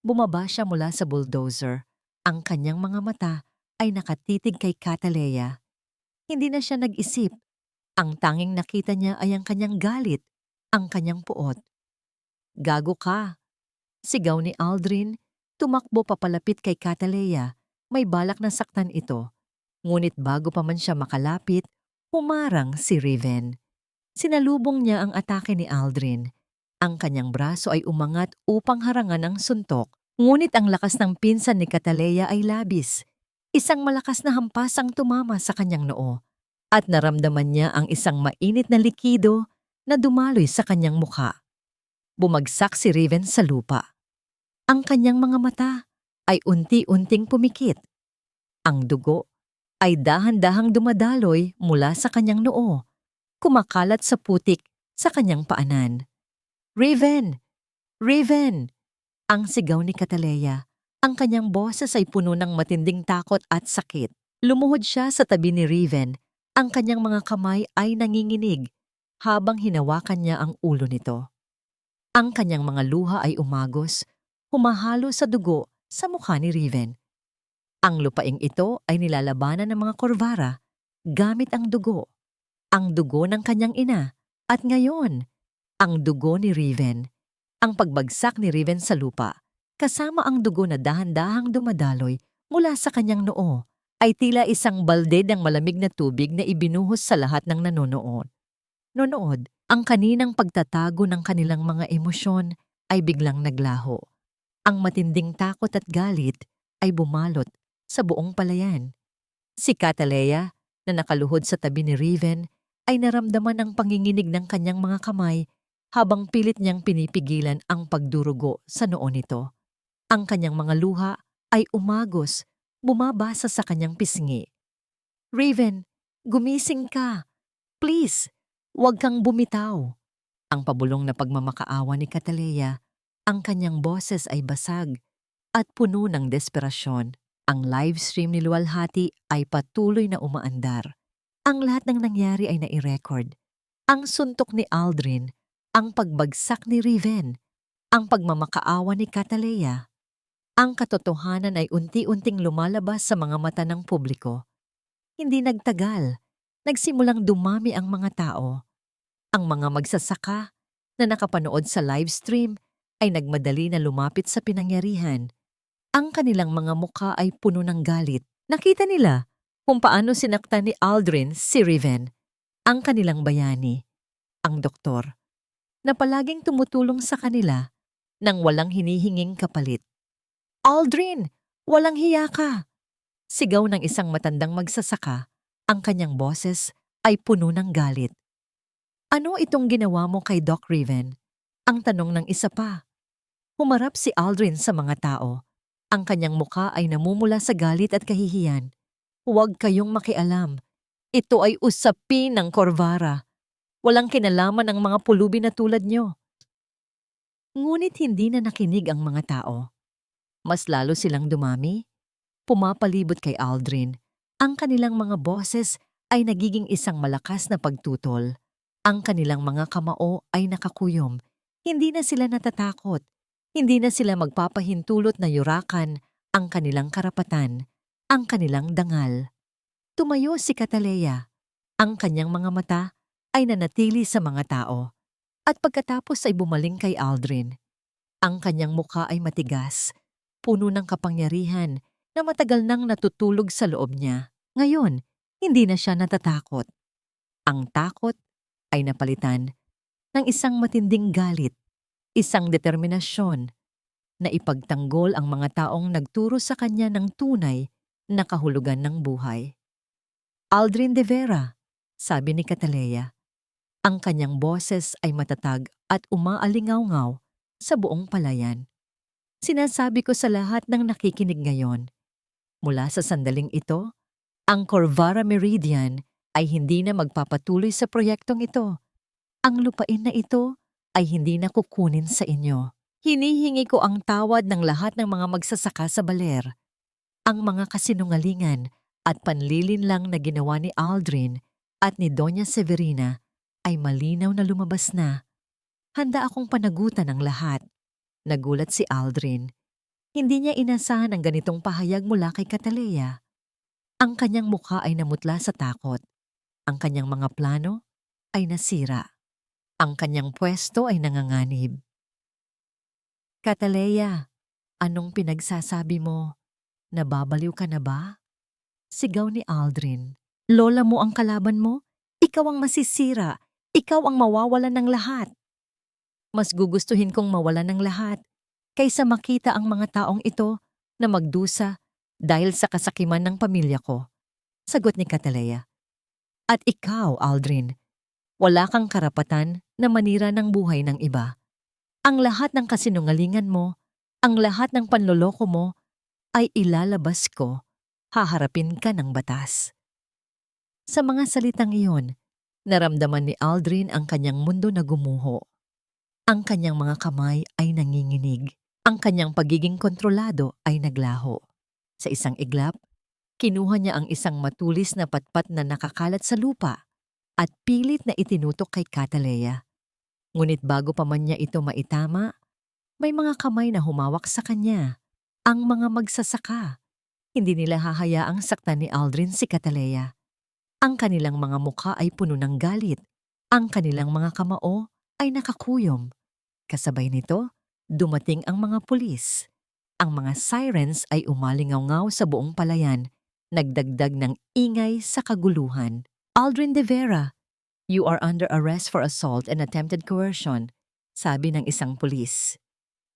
bumaba siya mula sa bulldozer. Ang kanyang mga mata ay nakatitig kay Cataleya. Hindi na siya nag-isip. Ang tanging nakita niya ay ang kanyang galit, ang kanyang puot. Gago ka! Sigaw ni Aldrin, tumakbo papalapit kay Cataleya. May balak na saktan ito. Ngunit bago pa man siya makalapit, humarang si Riven. Sinalubong niya ang atake ni Aldrin. Ang kanyang braso ay umangat upang harangan ang suntok. Ngunit ang lakas ng pinsan ni Cataleya ay labis. Isang malakas na hampas ang tumama sa kanyang noo. At naramdaman niya ang isang mainit na likido na dumaloy sa kanyang mukha. Bumagsak si Riven sa lupa. Ang kanyang mga mata ay unti-unting pumikit. Ang dugo ay dahan-dahang dumadaloy mula sa kanyang noo, kumakalat sa putik sa kanyang paanan. Riven! Riven! Ang sigaw ni Cataleya. Ang kanyang boses ay puno ng matinding takot at sakit. Lumuhod siya sa tabi ni Riven. Ang kanyang mga kamay ay nanginginig habang hinawakan niya ang ulo nito. Ang kanyang mga luha ay umagos, humahalo sa dugo sa mukha ni Riven. Ang lupaing ito ay nilalabanan ng mga Corvara gamit ang dugo ng kanyang ina, at ngayon, ang dugo ni Riven. Ang pagbagsak ni Riven sa lupa, kasama ang dugo na dahan-dahang dumadaloy mula sa kanyang noo, ay tila isang balde ng malamig na tubig na ibinuhos sa lahat ng nanonood. Ang kaninang pagtatago ng kanilang mga emosyon ay biglang naglaho. Ang matinding takot at galit ay bumalot sa buong palayan. Si Cataleya, na nakaluhod sa tabi ni Riven, ay naramdaman ang panginginig ng kanyang mga kamay habang pilit niyang pinipigilan ang pagdurugo sa noo nito. Ang kanyang mga luha ay umagos, bumabasa sa kanyang pisngi. Riven, gumising ka! Please, huwag kang bumitaw! Ang pabulong na pagmamakaawa ni Cataleya, ang kanyang boses ay basag at puno ng desperasyon. Ang livestream ni Luwalhati ay patuloy na umaandar. Ang lahat ng nangyari ay nai-record. Ang suntok ni Aldrin, ang pagbagsak ni Riven, ang pagmamakaawa ni Cataleya. Ang katotohanan ay unti-unting lumalabas sa mga mata ng publiko. Hindi nagtagal, nagsimulang dumami ang mga tao. Ang mga magsasaka na nakapanood sa livestream ay nagmadali na lumapit sa pinangyarihan. Ang kanilang mga mukha ay puno ng galit. Nakita nila kung paano sinaktan ni Aldrin si Riven, ang kanilang bayani, ang doktor, na palaging tumutulong sa kanila nang walang hinihinging kapalit. Aldrin, walang hiya ka! Sigaw ng isang matandang magsasaka, ang kanyang boses ay puno ng galit. Ano itong ginawa mo kay Doc Riven? Ang tanong ng isa pa. Humarap si Aldrin sa mga tao. Ang kanyang mukha ay namumula sa galit at kahihiyan. Huwag kayong makialam. Ito ay usapin ng Corvara. Walang kinalaman ang mga pulubi na tulad nyo. Ngunit hindi na nakinig ang mga tao. Mas lalo silang dumami. Pumapalibot kay Aldrin. Ang kanilang mga boses ay nagiging isang malakas na pagtutol. Ang kanilang mga kamao ay nakakuyom. Hindi na sila natatakot. Hindi na sila magpapahintulot na yurakan ang kanilang karapatan, ang kanilang dangal. Tumayo si Cataleya. Ang kanyang mga mata ay nanatili sa mga tao. At pagkatapos ay bumaling kay Aldrin. Ang kanyang mukha ay matigas, puno ng kapangyarihan na matagal nang natutulog sa loob niya. Ngayon, hindi na siya natatakot. Ang takot ay napalitan ng isang matinding galit, isang determinasyon na ipagtanggol ang mga taong nagturo sa kanya ng tunay na kahulugan ng buhay. Aldrin de Vera, sabi ni Cataleya. Ang kanyang boses ay matatag at umaalingaw-ngaw sa buong palayan. Sinasabi ko sa lahat ng nakikinig ngayon, mula sa sandaling ito, ang Corvara Meridian ay hindi na magpapatuloy sa proyektong ito. Ang lupain na ito ay hindi na kukunin sa inyo. Hinihingi ko ang tawad ng lahat ng mga magsasaka sa baler. Ang mga kasinungalingan at panlilinlang na ginawa ni Aldrin at ni Doña Severina ay malinaw na lumabas na. Handa akong panagutan ang lahat. Nagulat si Aldrin. Hindi niya inasahan ang ganitong pahayag mula kay Cataleya. Ang kanyang mukha ay namutla sa takot. Ang kanyang mga plano ay nasira. Ang kanyang pwesto ay nanganganib. Cataleya, anong pinagsasabi mo? Nababaliw ka na ba? Sigaw ni Aldrin. Lola mo ang kalaban mo? Ikaw ang masisira. Ikaw ang mawawalan ng lahat. Mas gugustuhin kong mawalan ng lahat kaysa makita ang mga taong ito na magdusa dahil sa kasakiman ng pamilya ko. Sagot ni Cataleya. At ikaw, Aldrin, wala kang karapatan na manira ng buhay ng iba. Ang lahat ng kasinungalingan mo, ang lahat ng panloloko mo, ay ilalabas ko. Haharapin ka ng batas. Sa mga salitang iyon, naramdaman ni Aldrin ang kanyang mundo na gumuho. Ang kanyang mga kamay ay nanginginig. Ang kanyang pagiging kontrolado ay naglaho. Sa isang iglap, kinuha niya ang isang matulis na patpat na nakakalat sa lupa at pilit na itinutok kay Cataleya. Ngunit bago pa man niya ito maitama, may mga kamay na humawak sa kanya. Ang mga magsasaka. Hindi nila hahayaang saktan ni Aldrin si Cataleya. Ang kanilang mga mukha ay puno ng galit. Ang kanilang mga kamao ay nakakuyom. Kasabay nito, dumating ang mga pulis. Ang mga sirens ay umalingaw-ngaw sa buong palayan, nagdagdag ng ingay sa kaguluhan. Aldrin de Vera, you are under arrest for assault and attempted coercion, sabi ng isang pulis.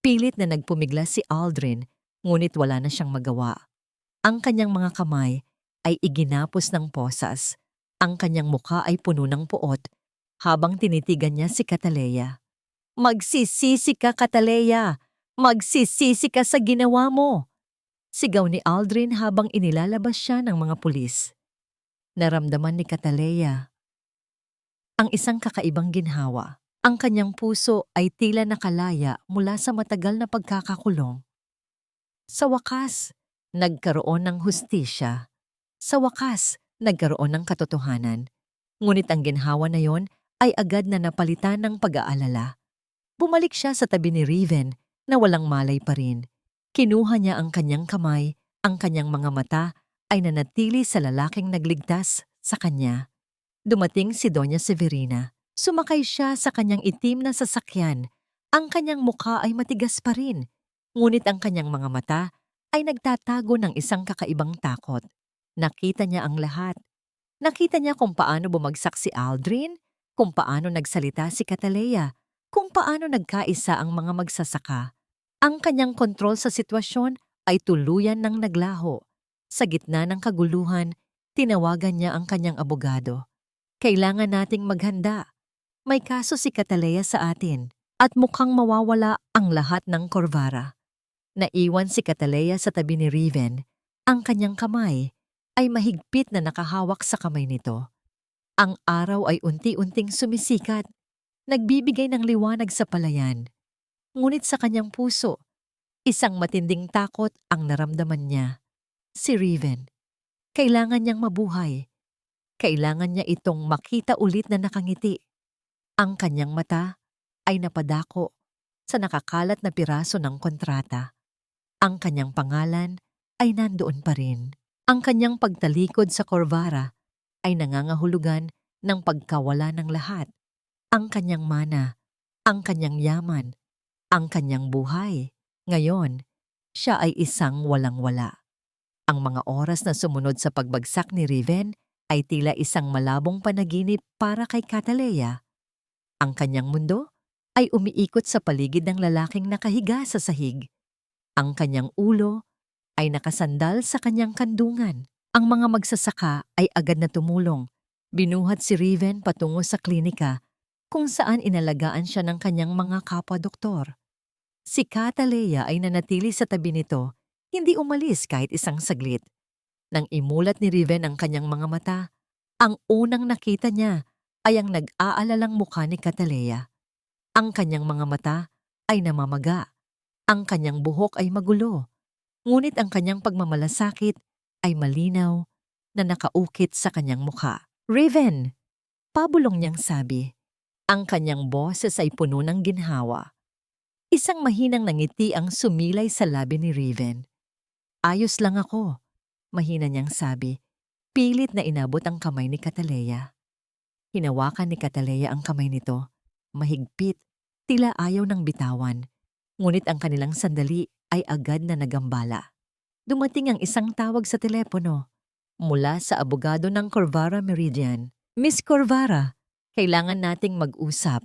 Pilit na nagpumigla si Aldrin, ngunit wala na siyang magawa. Ang kanyang mga kamay ay iginapos ng posas. Ang kanyang mukha ay puno ng puot, habang tinitigan niya si Cataleya. Magsisisi ka, Cataleya! Magsisisi ka sa ginawa mo! Sigaw ni Aldrin habang inilalabas siya ng mga pulis. Naramdaman ni Cataleya ang isang kakaibang ginhawa. Ang kanyang puso ay tila nakalaya mula sa matagal na pagkakakulong. Sa wakas, nagkaroon ng hustisya. Sa wakas, nagkaroon ng katotohanan. Ngunit ang ginhawa na yon ay agad na napalitan ng pag-aalala. Bumalik siya sa tabi ni Riven na walang malay pa rin. Kinuha niya ang kanyang kamay, ang kanyang mga mata ay nanatili sa lalaking nagligtas sa kanya. Dumating si Doña Severina. Sumakay siya sa kanyang itim na sasakyan. Ang kanyang mukha ay matigas pa rin, ngunit ang kanyang mga mata ay nagtatago ng isang kakaibang takot. Nakita niya ang lahat. Nakita niya kung paano bumagsak si Aldrin, kung paano nagsalita si Cataleya, kung paano nagkaisa ang mga magsasaka. Ang kanyang kontrol sa sitwasyon ay tuluyan ng naglaho. Sa gitna ng kaguluhan, tinawagan niya ang kanyang abogado. Kailangan nating maghanda. May kaso si Cataleya sa atin at mukhang mawawala ang lahat ng Corvara. Naiwan si Cataleya sa tabi ni Riven. Ang kanyang kamay ay mahigpit na nakahawak sa kamay nito. Ang araw ay unti-unting sumisikat, nagbibigay ng liwanag sa palayan. Ngunit sa kanyang puso, isang matinding takot ang naramdaman niya. Si Riven. Kailangan niyang mabuhay. Kailangan niya itong makita ulit na nakangiti. Ang kanyang mata ay napadako sa nakakalat na piraso ng kontrata. Ang kanyang pangalan ay nandoon pa rin. Ang kanyang pagtalikod sa Corvara ay nangangahulugan ng pagkawala ng lahat. Ang kanyang mana, ang kanyang yaman, ang kanyang buhay. Ngayon, siya ay isang walang-wala. Ang mga oras na sumunod sa pagbagsak ni Riven ay tila isang malabong panaginip para kay Cataleya. Ang kanyang mundo ay umiikot sa paligid ng lalaking nakahiga sa sahig. Ang kanyang ulo ay nakasandal sa kanyang kandungan. Ang mga magsasaka ay agad na tumulong. Binuhat si Riven patungo sa klinika kung saan inalagaan siya ng kanyang mga kapwa-doktor. Si Cataleya ay nanatili sa tabi nito, hindi umalis kahit isang saglit. Nang imulat ni Riven ang kanyang mga mata, ang unang nakita niya ay ang nag-aalalang mukha ni Cataleya. Ang kanyang mga mata ay namamaga, Ang kanyang buhok ay magulo, ngunit ang kanyang pagmamalasakit ay malinaw na nakaukit sa kanyang mukha. Raven! Pabulong niyang sabi. Ang kanyang boses ay puno ng ginhawa. Isang mahinang ngiti ang sumilay sa labi ni Raven. Ayos lang ako, mahina niyang sabi. Pilit na inabot ang kamay ni Cataleya. Hinawakan ni Cataleya ang kamay nito. Mahigpit, tila ayaw ng bitawan. Ngunit ang kanilang sandali ay agad na nagambala. Dumating ang isang tawag sa telepono mula sa abogado ng Corvara Meridian. Miss Corvara, kailangan nating mag-usap,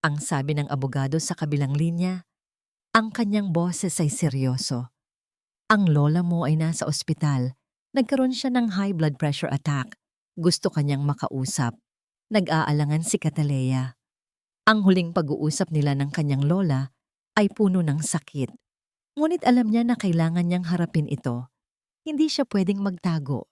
ang sabi ng abogado sa kabilang linya. Ang kanyang boses ay seryoso. Ang lola mo ay nasa ospital. Nagkaroon siya ng high blood pressure attack. Gusto kanyang makausap. Nag-aalangan si Cataleya. Ang huling pag-uusap nila ng kanyang lola ay puno ng sakit. Ngunit alam niya na kailangan niyang harapin ito. Hindi siya pwedeng magtago.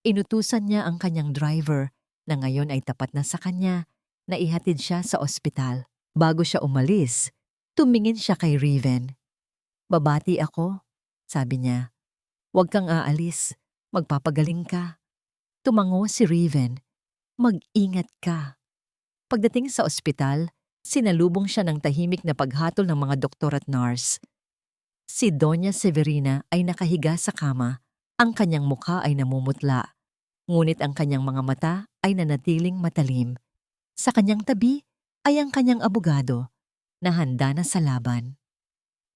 Inutusan niya ang kanyang driver na ngayon ay tapat na sa kanya na ihatid siya sa ospital. Bago siya umalis, tumingin siya kay Raven. Babati ako, sabi niya. Huwag kang aalis, magpapagaling ka. Tumango si Raven. Mag-ingat ka. Pagdating sa ospital, sinalubong siya ng tahimik na paghatol ng mga doktor at nurse. Si Doña Severina ay nakahiga sa kama. Ang kanyang mukha ay namumutla. Ngunit ang kanyang mga mata ay nanatiling matalim. Sa kanyang tabi ay ang kanyang abogado na handa na sa laban.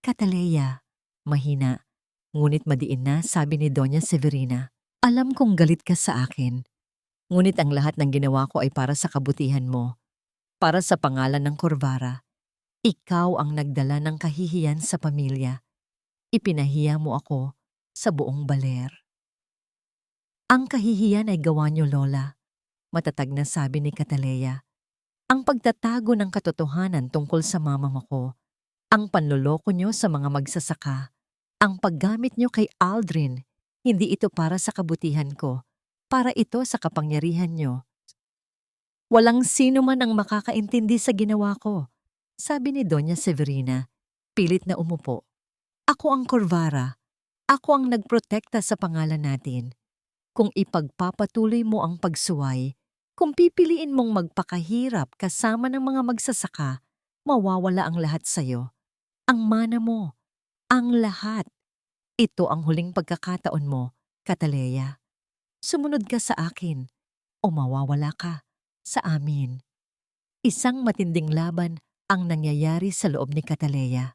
Cataleya, mahina, ngunit madiin na sabi ni Doña Severina. Alam kong galit ka sa akin. Ngunit ang lahat ng ginawa ko ay para sa kabutihan mo. Para sa pangalan ng Corvara. Ikaw ang nagdala ng kahihiyan sa pamilya. Ipinahiya mo ako sa buong baler. Ang kahihiyan ay gawa niyo, Lola. Matatag na sabi ni Cataleya. Ang pagtatago ng katotohanan tungkol sa mama mo ko. Ang panloloko niyo sa mga magsasaka. Ang paggamit niyo kay Aldrin. Hindi ito para sa kabutihan ko. Para ito sa kapangyarihan niyo. Walang sino man ang makakaintindi sa ginawa ko, sabi ni Doña Severina, pilit na umupo. Ako ang Corvara. Ako ang nagprotekta sa pangalan natin. Kung ipagpapatuloy mo ang pagsuway, kung pipiliin mong magpakahirap kasama ng mga magsasaka, mawawala ang lahat sa'yo. Ang mana mo, ang lahat. Ito ang huling pagkakataon mo, Cataleya. Sumunod ka sa akin o mawawala ka sa amin. Isang matinding laban ang nangyayari sa loob ni Cataleya.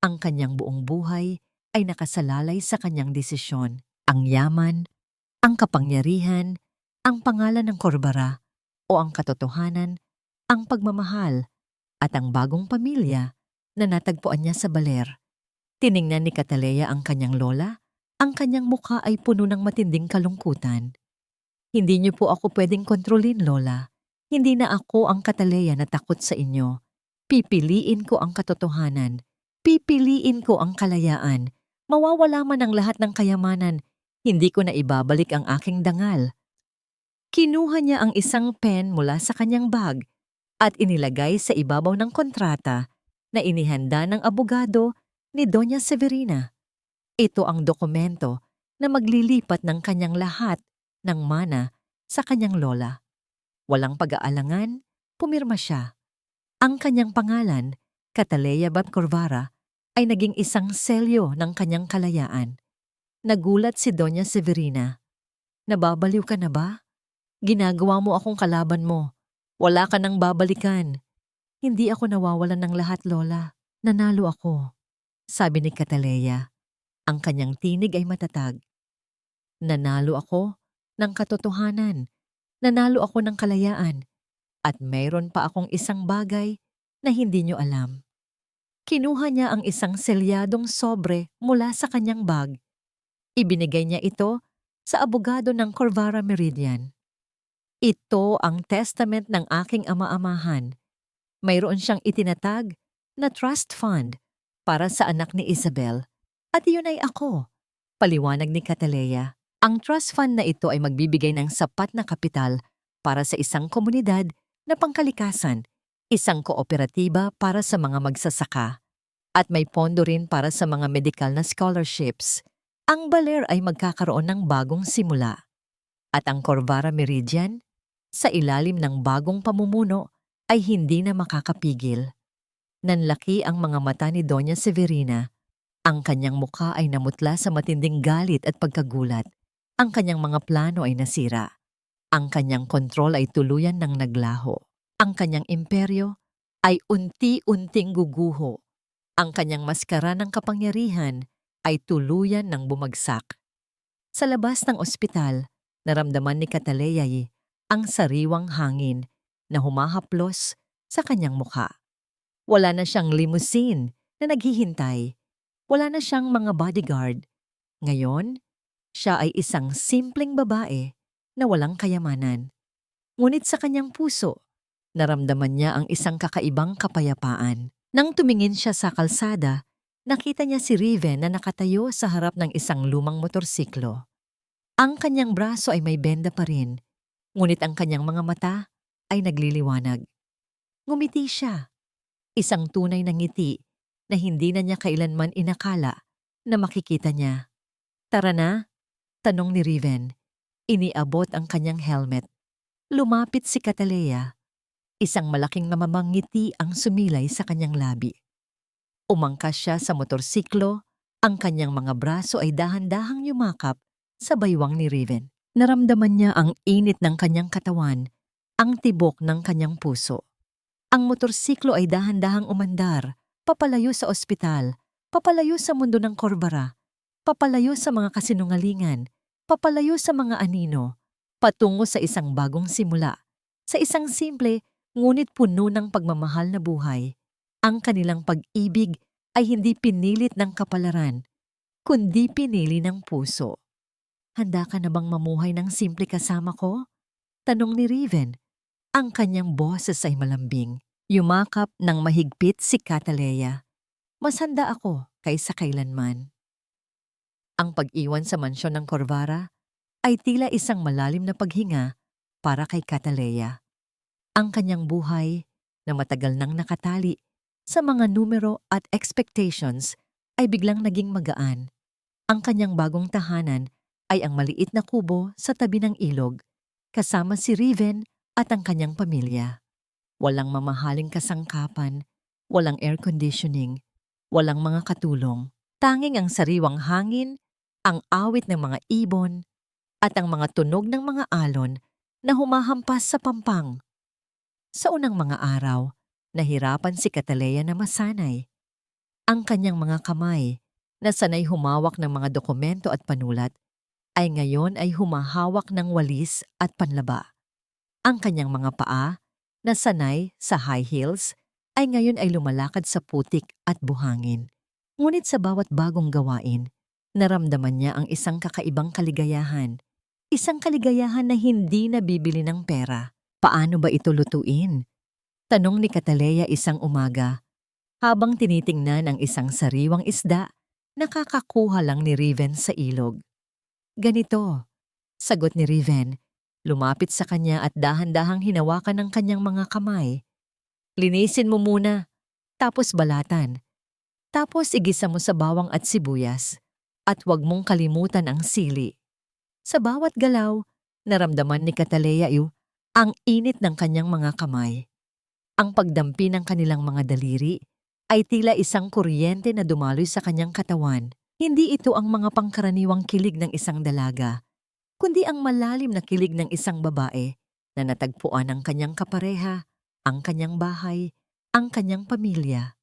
Ang kanyang buong buhay ay nakasalalay sa kanyang desisyon. Ang yaman, ang kapangyarihan, ang pangalan ng Corvara o ang katotohanan, ang pagmamahal at ang bagong pamilya na natagpuan niya sa baler. Tiningnan ni Cataleya ang kanyang lola. Ang kanyang mukha ay puno ng matinding kalungkutan. Hindi niyo po ako pwedeng kontrolin, Lola. Hindi na ako ang Cataleya na takot sa inyo. Pipiliin ko ang katotohanan. Pipiliin ko ang kalayaan. Mawawala man ang lahat ng kayamanan. Hindi ko na ibabalik ang aking dangal. Kinuha niya ang isang pen mula sa kanyang bag at inilagay sa ibabaw ng kontrata na inihanda ng abogado ni Doña Severina. Ito ang dokumento na maglilipat ng kanyang lahat ng mana sa kanyang lola. Walang pag-aalangan, pumirma siya. Ang kanyang pangalan, Cataleya Bat Corvara, ay naging isang selyo ng kanyang kalayaan. Nagulat si Doña Severina. Nababaliw ka na ba? Ginagawa mo akong kalaban mo. Wala ka nang babalikan. Hindi ako nawawalan ng lahat, Lola. Nanalo ako, sabi ni Cataleya. Ang kanyang tinig ay matatag. Nanalo ako ng katotohanan. Nanalo ako ng kalayaan. At mayroon pa akong isang bagay na hindi niyo alam. Kinuha niya ang isang selyadong sobre mula sa kanyang bag. Ibinigay niya ito sa abogado ng Corvara Meridian. Ito ang testament ng aking ama-amahan. Mayroon siyang itinatag na trust fund para sa anak ni Isabel. At iyon ay ako, paliwanag ni Cataleya. Ang trust fund na ito ay magbibigay ng sapat na kapital para sa isang komunidad na pangkalikasan, isang kooperatiba para sa mga magsasaka. At may pondo rin para sa mga medical na scholarships. Ang Baler ay magkakaroon ng bagong simula. At ang Corvara Meridian, sa ilalim ng bagong pamumuno, ay hindi na makakapigil. Nanlaki ang mga mata ni Doña Severina. Ang kanyang mukha ay namutla sa matinding galit at pagkagulat. Ang kanyang mga plano ay nasira. Ang kanyang kontrol ay tuluyan ng naglaho. Ang kanyang imperyo ay unti-unting guguho. Ang kanyang maskara ng kapangyarihan ay tuluyan ng bumagsak. Sa labas ng ospital, naramdaman ni Cataleya ang sariwang hangin na humahaplos sa kanyang mukha. Wala na siyang limousine na naghihintay. Wala na siyang mga bodyguard. Ngayon, siya ay isang simpleng babae na walang kayamanan. Ngunit sa kanyang puso, naramdaman niya ang isang kakaibang kapayapaan. Nang tumingin siya sa kalsada, nakita niya si Riven na nakatayo sa harap ng isang lumang motorsiklo. Ang kanyang braso ay may benda pa rin, ngunit ang kanyang mga mata ay nagliliwanag. Ngumiti siya, isang tunay na ngiti na hindi na niya kailanman inakala na makikita niya. "Tara na?" tanong ni Riven. Iniabot ang kanyang helmet. Lumapit si Cataleya. Isang malaking mamamang ngiti ang sumilay sa kanyang labi. Umangkas siya sa motorsiklo, ang kanyang mga braso ay dahan-dahang yumakap sa baywang ni Riven. Naramdaman niya ang init ng kanyang katawan, ang tibok ng kanyang puso. Ang motorsiklo ay dahan-dahang umandar, papalayo sa ospital, papalayo sa mundo ng Corvara, papalayo sa mga kasinungalingan, papalayo sa mga anino, patungo sa isang bagong simula, sa isang simple ngunit puno ng pagmamahal na buhay. Ang kanilang pag-ibig ay hindi pinilit ng kapalaran, kundi pinili ng puso. "Handa ka na bang mamuhay ng simple kasama ko?" tanong ni Riven. Ang kanyang boses ay malambing. Yumakap ng mahigpit si Cataleya. "Mas handa ako kaysa kailanman." Ang pag-iwan sa mansyon ng Corvara ay tila isang malalim na paghinga para kay Cataleya. Ang kanyang buhay na matagal nang nakatali sa mga numero at expectations ay biglang naging magaan. Ang kanyang bagong tahanan ay ang maliit na kubo sa tabi ng ilog, kasama si Riven at ang kanyang pamilya. Walang mamahaling kasangkapan, walang air conditioning, walang mga katulong. Tanging ang sariwang hangin, ang awit ng mga ibon, at ang mga tunog ng mga alon na humahampas sa pampang. Sa unang mga araw, nahirapan si Cataleya na masanay. Ang kanyang mga kamay, na sanay humawak ng mga dokumento at panulat, ay ngayon ay humahawak ng walis at panlaba. Ang kanyang mga paa, na sanay sa high heels, ay ngayon ay lumalakad sa putik at buhangin. Ngunit sa bawat bagong gawain, naramdaman niya ang isang kakaibang kaligayahan. Isang kaligayahan na hindi nabibili ng pera. "Paano ba ito lutuin?" tanong ni Cataleya isang umaga, habang tinitingnan ang isang sariwang isda na kakakuha lang ni Riven sa ilog. "Ganito," sagot ni Riven, lumapit sa kanya at dahan-dahang hinawakan ng kanyang mga kamay. "Linisin mo muna, tapos balatan. Tapos igisa mo sa bawang at sibuyas, at huwag mong kalimutan ang sili." Sa bawat galaw, naramdaman ni Cataleya ang init ng kanyang mga kamay. Ang pagdampi ng kanilang mga daliri ay tila isang kuryente na dumaloy sa kanyang katawan. Hindi ito ang mga pangkaraniwang kilig ng isang dalaga, kundi ang malalim na kilig ng isang babae na natagpuan ang kanyang kapareha, ang kanyang bahay, ang kanyang pamilya.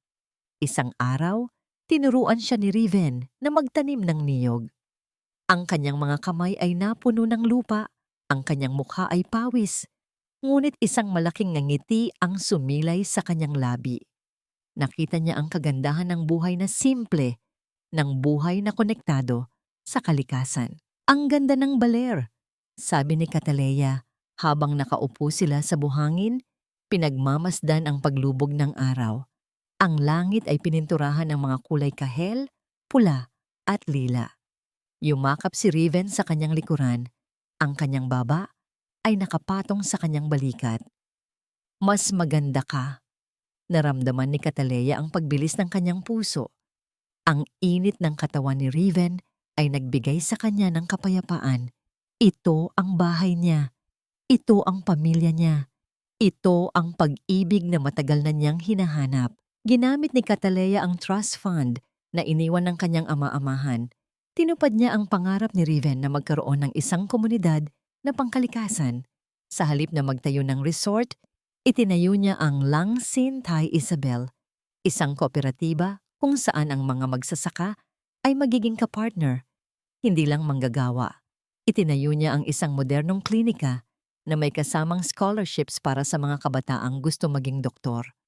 Isang araw, tinuruan siya ni Riven na magtanim ng niyog. Ang kanyang mga kamay ay napuno ng lupa, ang kanyang mukha ay pawis, ngunit isang malaking ngiti ang sumilay sa kanyang labi. Nakita niya ang kagandahan ng buhay na simple, ng buhay na konektado sa kalikasan. "Ang ganda ng Baler," sabi ni Cataleya habang nakaupo sila sa buhangin, pinagmamasdan ang paglubog ng araw. Ang langit ay pininturahan ng mga kulay kahel, pula at lila. Yumakap si Riven sa kanyang likuran. Ang kanyang baba ay nakapatong sa kanyang balikat. "Mas maganda ka," Naramdaman ni Cataleya ang pagbilis ng kanyang puso. Ang init ng katawan ni Riven ay nagbigay sa kanya ng kapayapaan. Ito ang bahay niya. Ito ang pamilya niya. Ito ang pag-ibig na matagal na niyang hinahanap. Ginamit ni Cataleya ang trust fund na iniwan ng kanyang ama-amahan. Tinupad niya ang pangarap ni Riven na magkaroon ng isang komunidad na pangkalikasan. Sa halip na magtayo ng resort, itinayo niya ang Langsin Thai Isabel, isang kooperatiba kung saan ang mga magsasaka ay magiging kapartner, hindi lang manggagawa. Itinayo niya ang isang modernong klinika na may kasamang scholarships para sa mga kabataang gusto maging doktor.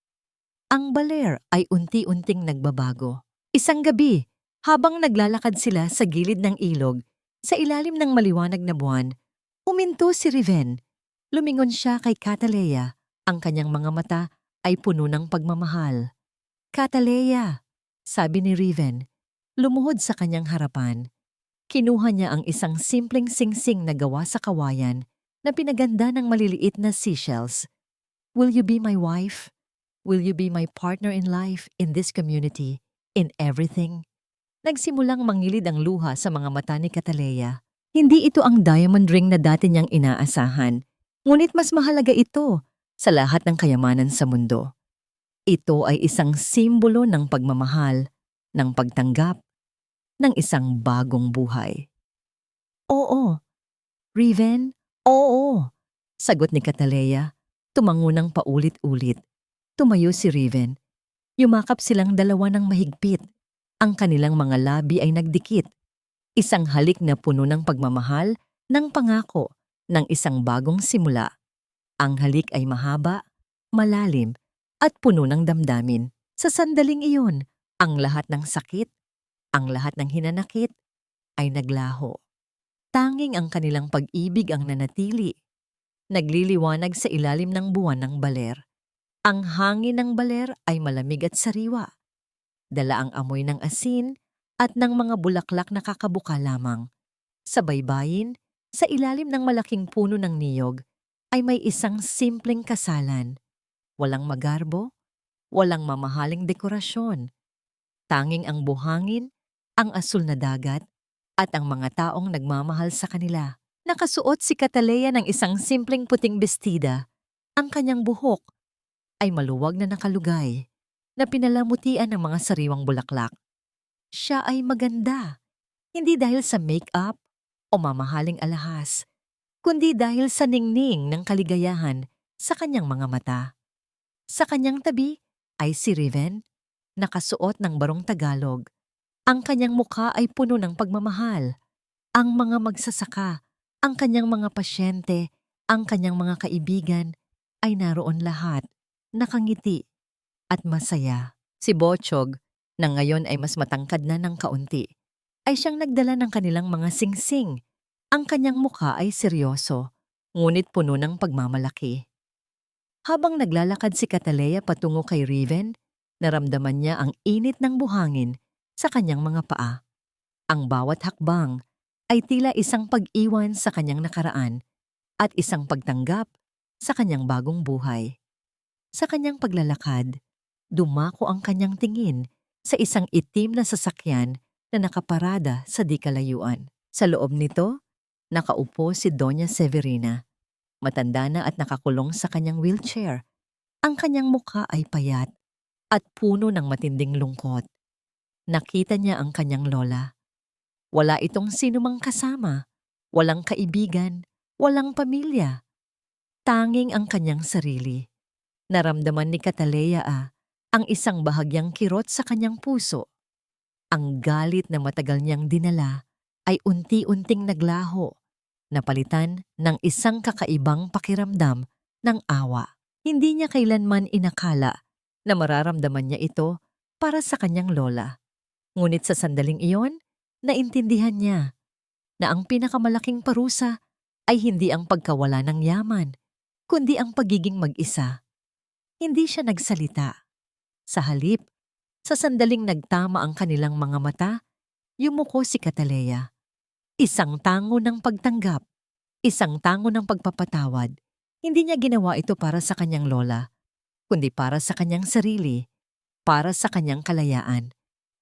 Ang Baler ay unti-unting nagbabago. Isang gabi, habang naglalakad sila sa gilid ng ilog, sa ilalim ng maliwanag na buwan, huminto si Riven. Lumingon siya kay Cataleya. Ang kanyang mga mata ay puno ng pagmamahal. Cataleya, sabi ni Riven, lumuhod sa kanyang harapan. Kinuha niya ang isang simpleng singsing na gawa sa kawayan na pinaganda ng maliliit na seashells. Will you be my wife? Will you be my partner in life, in this community, in everything? Nagsimulang mangilid ang luha sa mga mata ni Cataleya. Hindi ito ang diamond ring na dati niyang inaasahan, ngunit mas mahalaga ito sa lahat ng kayamanan sa mundo. Ito ay isang simbolo ng pagmamahal, ng pagtanggap, ng isang bagong buhay. Oo, Riven, oo, sagot ni Cataleya, tumango ng paulit-ulit. Tumayo si Riven. Yumakap silang dalawa ng mahigpit. Ang kanilang mga labi ay nagdikit. Isang halik na puno ng pagmamahal, ng pangako, ng isang bagong simula. Ang halik ay mahaba, malalim, at puno ng damdamin. Sa sandaling iyon, ang lahat ng sakit, ang lahat ng hinanakit, ay naglaho. Tanging ang kanilang pag-ibig ang nanatili. Nagliliwanag sa ilalim ng buwan ng Baler. Ang hangin ng Baler ay malamig at sariwa. Dala ang amoy ng asin at ng mga bulaklak na kakabuka lamang. Sa baybayin, sa ilalim ng malaking puno ng niyog, ay may isang simpleng kasalan. Walang magarbo, walang mamahaling dekorasyon. Tanging ang buhangin, ang asul na dagat, at ang mga taong nagmamahal sa kanila. Nakasuot si Cataleya ng isang simpleng puting bestida. Ang kanyang buhok ay maluwag na nakalugay, na pinalamutian ng mga sariwang bulaklak. Siya ay maganda, hindi dahil sa make-up o mamahaling alahas, kundi dahil sa ningning ng kaligayahan sa kanyang mga mata. Sa kanyang tabi ay si Riven, nakasuot ng barong Tagalog. Ang kanyang mukha ay puno ng pagmamahal. Ang mga magsasaka, ang kanyang mga pasyente, ang kanyang mga kaibigan, ay naroon lahat, nakangiti at masaya. Si Bochog, na ngayon ay mas matangkad na ng kaunti, ay siyang nagdala ng kanilang mga singsing. Ang kanyang mukha ay seryoso, ngunit puno ng pagmamalaki. Habang naglalakad si Cataleya patungo kay Riven, naramdaman niya ang init ng buhangin sa kanyang mga paa. Ang bawat hakbang ay tila isang pag-iwan sa kanyang nakaraan at isang pagtanggap sa kanyang bagong buhay. Sa kanyang paglalakad, dumako ang kanyang tingin sa isang itim na sasakyan na nakaparada sa di kalayuan. Sa loob nito, nakaupo si Doña Severina. Matanda na at nakakulong sa kanyang wheelchair. Ang kanyang mukha ay payat at puno ng matinding lungkot. Nakita niya ang kanyang lola. Wala itong sinumang kasama, walang kaibigan, walang pamilya. Tanging ang kanyang sarili. Naramdaman ni Cataleya ang isang bahagyang kirot sa kanyang puso. Ang galit na matagal niyang dinala ay unti-unting naglaho, napalitan ng isang kakaibang pakiramdam ng awa. Hindi niya kailanman inakala na mararamdaman niya ito para sa kanyang lola. Ngunit sa sandaling iyon, naintindihan niya na ang pinakamalaking parusa ay hindi ang pagkawala ng yaman, kundi ang pagiging mag-isa. Hindi siya nagsalita. Sa halip, sa sandaling nagtama ang kanilang mga mata, yumuko si Cataleya. Isang tango ng pagtanggap, isang tango ng pagpapatawad. Hindi niya ginawa ito para sa kanyang lola, kundi para sa kanyang sarili, para sa kanyang kalayaan,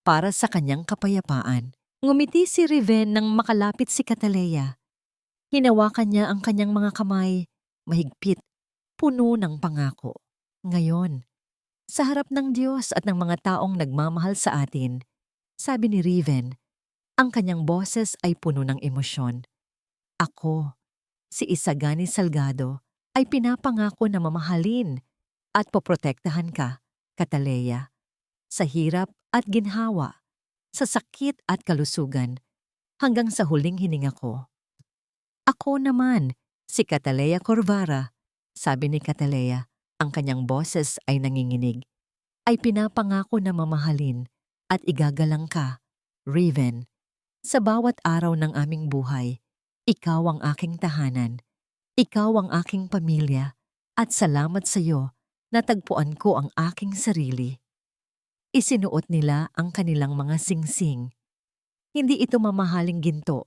para sa kanyang kapayapaan. Ngumiti si Riven nang makalapit si Cataleya. Hinawakan niya ang kanyang mga kamay, mahigpit, puno ng pangako. Ngayon, sa harap ng Diyos at ng mga taong nagmamahal sa atin, sabi ni Riven, ang kanyang boses ay puno ng emosyon. Ako, si Isagani Salgado, ay pinapangako na mamahalin at poprotektahan ka, Cataleya, sa hirap at ginhawa, sa sakit at kalusugan, hanggang sa huling hininga ko. Ako naman, si Cataleya Corvara, sabi ni Cataleya, ang kanyang boses ay nanginginig, ay pinapangako na mamahalin at igagalang ka, Riven, sa bawat araw ng aming buhay. Ikaw ang aking tahanan, ikaw ang aking pamilya, at salamat sa iyo na tagpuan ko ang aking sarili. Isinuot nila ang kanilang mga singsing. Hindi ito mamahaling ginto,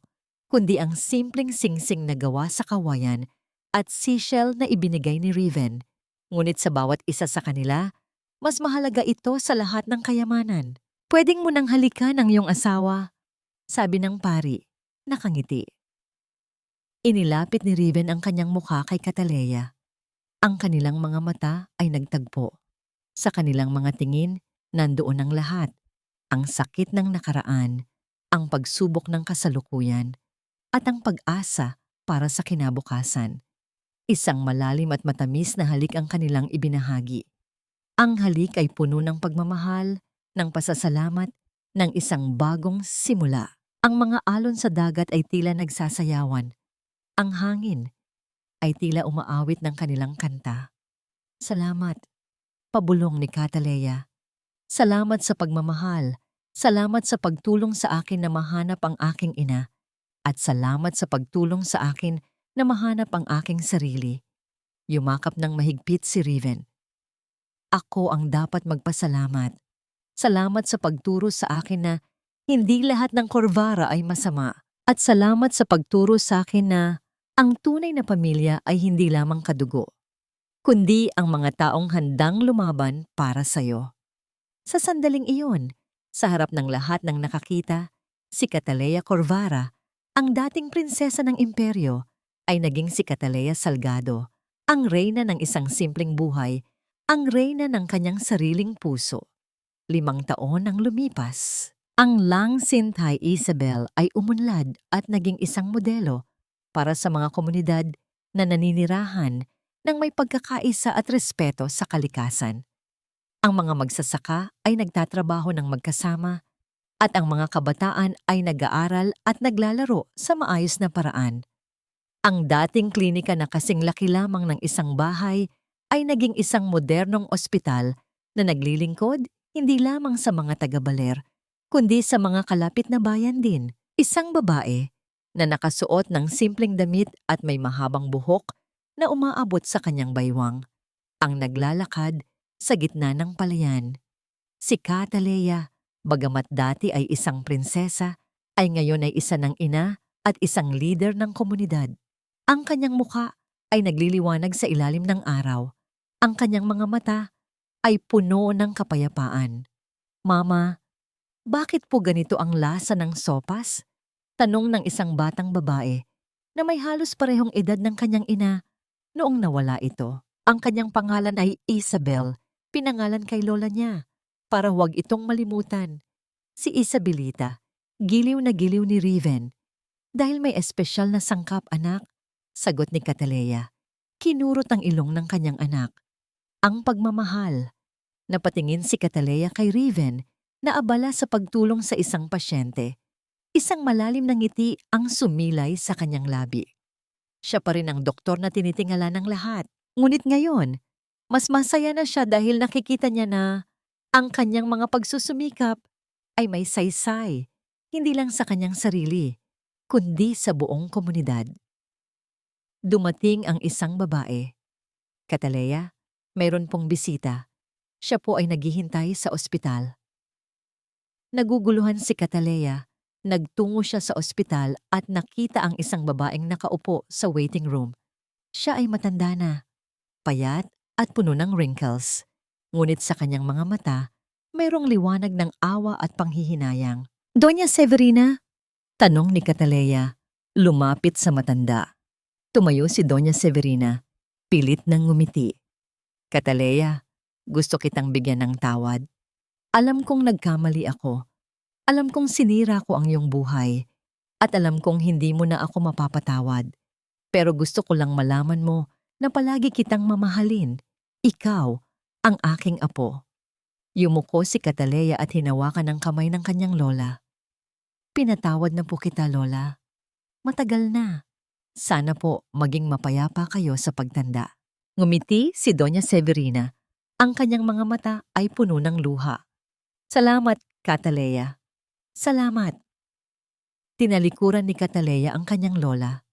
kundi ang simpleng singsing na gawa sa kawayan at seashell na ibinigay ni Riven. Ngunit sa bawat isa sa kanila, mas mahalaga ito sa lahat ng kayamanan. Pwedeng mo nang halikan ang iyong asawa, sabi ng pari, nakangiti. Inilapit ni Riven ang kanyang mukha kay Cataleya. Ang kanilang mga mata ay nagtagpo. Sa kanilang mga tingin, nandoon ang lahat. Ang sakit ng nakaraan, ang pagsubok ng kasalukuyan, at ang pag-asa para sa kinabukasan. Isang malalim at matamis na halik ang kanilang ibinahagi. Ang halik ay puno ng pagmamahal, ng pasasalamat, ng isang bagong simula. Ang mga alon sa dagat ay tila nagsasayawan. Ang hangin ay tila umaawit ng kanilang kanta. Salamat, pabulong ni Cataleya. Salamat sa pagmamahal. Salamat sa pagtulong sa akin na mahanap ang aking ina. At salamat sa pagtulong sa akin na mahanap ang aking sarili. Yumakap ng mahigpit si Riven. Ako ang dapat magpasalamat. Salamat sa pagturo sa akin na hindi lahat ng Corvara ay masama. At salamat sa pagturo sa akin na ang tunay na pamilya ay hindi lamang kadugo, kundi ang mga taong handang lumaban para sa'yo. Sa sandaling iyon, sa harap ng lahat ng nakakita, si Cataleya Corvara, ang dating prinsesa ng imperyo, ay naging si Cataleya Salgado, ang reyna ng isang simpleng buhay, ang reyna ng kanyang sariling puso. 5 taon ang lumipas. Ang Lang Sintay Isabel ay umunlad at naging isang modelo para sa mga komunidad na naninirahan ng may pagkakaisa at respeto sa kalikasan. Ang mga magsasaka ay nagtatrabaho ng magkasama at ang mga kabataan ay nag-aaral at naglalaro sa maayos na paraan. Ang dating klinika na kasing laki lamang ng isang bahay ay naging isang modernong ospital na naglilingkod hindi lamang sa mga taga-baler, kundi sa mga kalapit na bayan din. Isang babae na nakasuot ng simpleng damit at may mahabang buhok na umaabot sa kanyang baywang, ang naglalakad sa gitna ng palayan. Si Cataleya, bagamat dati ay isang prinsesa, ay ngayon ay isa ng ina at isang leader ng komunidad. Ang kanyang mukha ay nagliliwanag sa ilalim ng araw. Ang kanyang mga mata ay puno ng kapayapaan. Mama, bakit po ganito ang lasa ng sopas? Tanong ng isang batang babae na may halos parehong edad ng kanyang ina noong nawala ito. Ang kanyang pangalan ay Isabel, pinangalan kay lola niya, para huwag itong malimutan. Si Isabelita, giliw na giliw ni Riven. Dahil may espesyal na sangkap, anak, sagot ni Cataleya. Kinurot ang ilong ng kanyang anak. Ang pagmamahal. Napatingin si Cataleya kay Riven na abala sa pagtulong sa isang pasyente. Isang malalim na ngiti ang sumilay sa kanyang labi. Siya pa rin ang doktor na tinitingala ng lahat. Ngunit ngayon, mas masaya na siya dahil nakikita niya na ang kanyang mga pagsusumikap ay may saysay, hindi lang sa kanyang sarili, kundi sa buong komunidad. Dumating ang isang babae. Cataleya, mayroon pong bisita. Siya po ay naghihintay sa ospital. Naguguluhan si Cataleya. Nagtungo siya sa ospital at nakita ang isang babaeng nakaupo sa waiting room. Siya ay matanda na, payat at puno ng wrinkles. Ngunit sa kanyang mga mata, mayroong liwanag ng awa at panghihinayang. Doña Severina? Tanong ni Cataleya, lumapit sa matanda. Tumayo si Doña Severina, pilit nang ngumiti. Cataleya, gusto kitang bigyan ng tawad. Alam kong nagkamali ako. Alam kong sinira ko ang iyong buhay. At alam kong hindi mo na ako mapapatawad. Pero gusto ko lang malaman mo na palagi kitang mamahalin. Ikaw, ang aking apo. Yumuko si Cataleya at hinawakan ang kamay ng kanyang lola. Pinatawad na po kita, Lola. Matagal na. Sana po maging mapayapa kayo sa pagtanda. Ngumiti si Doña Severina. Ang kanyang mga mata ay puno ng luha. Salamat, Cataleya. Salamat. Tinalikuran ni Cataleya ang kanyang lola.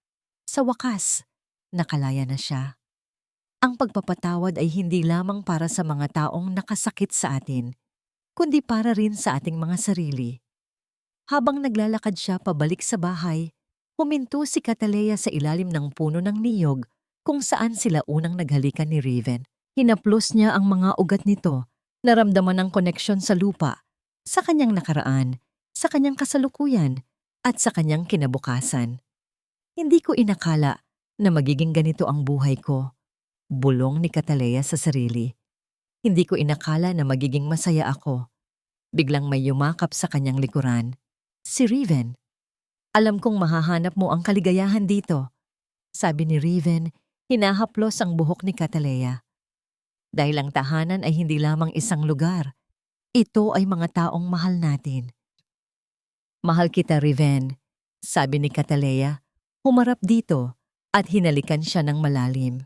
Sa wakas, nakalaya na siya. Ang pagpapatawad ay hindi lamang para sa mga taong nakasakit sa atin, kundi para rin sa ating mga sarili. Habang naglalakad siya pabalik sa bahay, huminto si Cataleya sa ilalim ng puno ng niyog kung saan sila unang naghalikan ni Riven. Hinaplos niya ang mga ugat nito, naramdaman ang koneksyon sa lupa, sa kanyang nakaraan, sa kanyang kasalukuyan, at sa kanyang kinabukasan. Hindi ko inakala na magiging ganito ang buhay ko. Bulong ni Cataleya sa sarili. Hindi ko inakala na magiging masaya ako. Biglang may yumakap sa kanyang likuran. Si Riven. Alam kong mahahanap mo ang kaligayahan dito. Sabi ni Riven, hinahaplos ang buhok ni Cataleya. Dahil ang tahanan ay hindi lamang isang lugar. Ito ay mga taong mahal natin. Mahal kita, Riven, sabi ni Cataleya. Humarap dito at hinalikan siya ng malalim.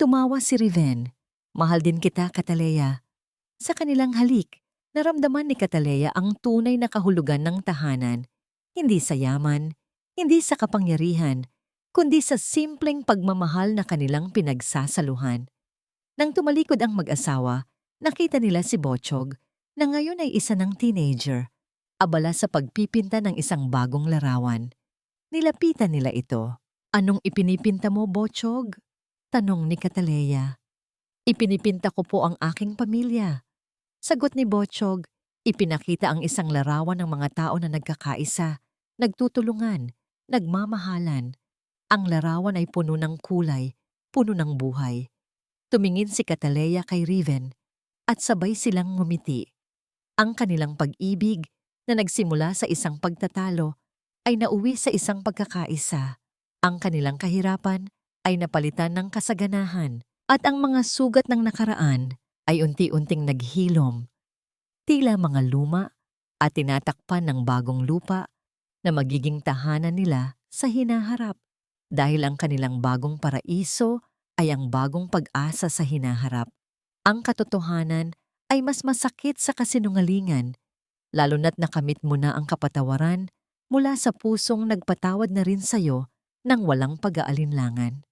Tumawa si Riven. Mahal din kita, Cataleya. Sa kanilang halik, naramdaman ni Cataleya ang tunay na kahulugan ng tahanan. Hindi sa yaman, hindi sa kapangyarihan, kundi sa simpleng pagmamahal na kanilang pinagsasaluhan. Nang tumalikod ang mag-asawa, nakita nila si Botchog na ngayon ay isa ng teenager, abala sa pagpipinta ng isang bagong larawan. Nilapitan nila ito. Anong ipinipinta mo, Botchog? Tanong ni Cataleya. Ipinipinta ko po ang aking pamilya. Sagot ni Botchog, ipinakita ang isang larawan ng mga tao na nagkakaisa, nagtutulungan, nagmamahalan. Ang larawan ay puno ng kulay, puno ng buhay. Tumingin si Cataleya kay Riven at sabay silang ngumiti. Ang kanilang pag-ibig na nagsimula sa isang pagtatalo ay nauwi sa isang pagkakaisa. Ang kanilang kahirapan ay napalitan ng kasaganahan at ang mga sugat ng nakaraan ay unti-unting naghilom. Tila mga luma at tinatakpan ng bagong lupa na magiging tahanan nila sa hinaharap dahil ang kanilang bagong paraiso ay ang bagong pag-asa sa hinaharap. Ang katotohanan ay mas masakit sa kasinungalingan, lalo na't nakamit mo na ang kapatawaran mula sa pusong nagpatawad na rin sa'yo ng walang pag-aalinlangan.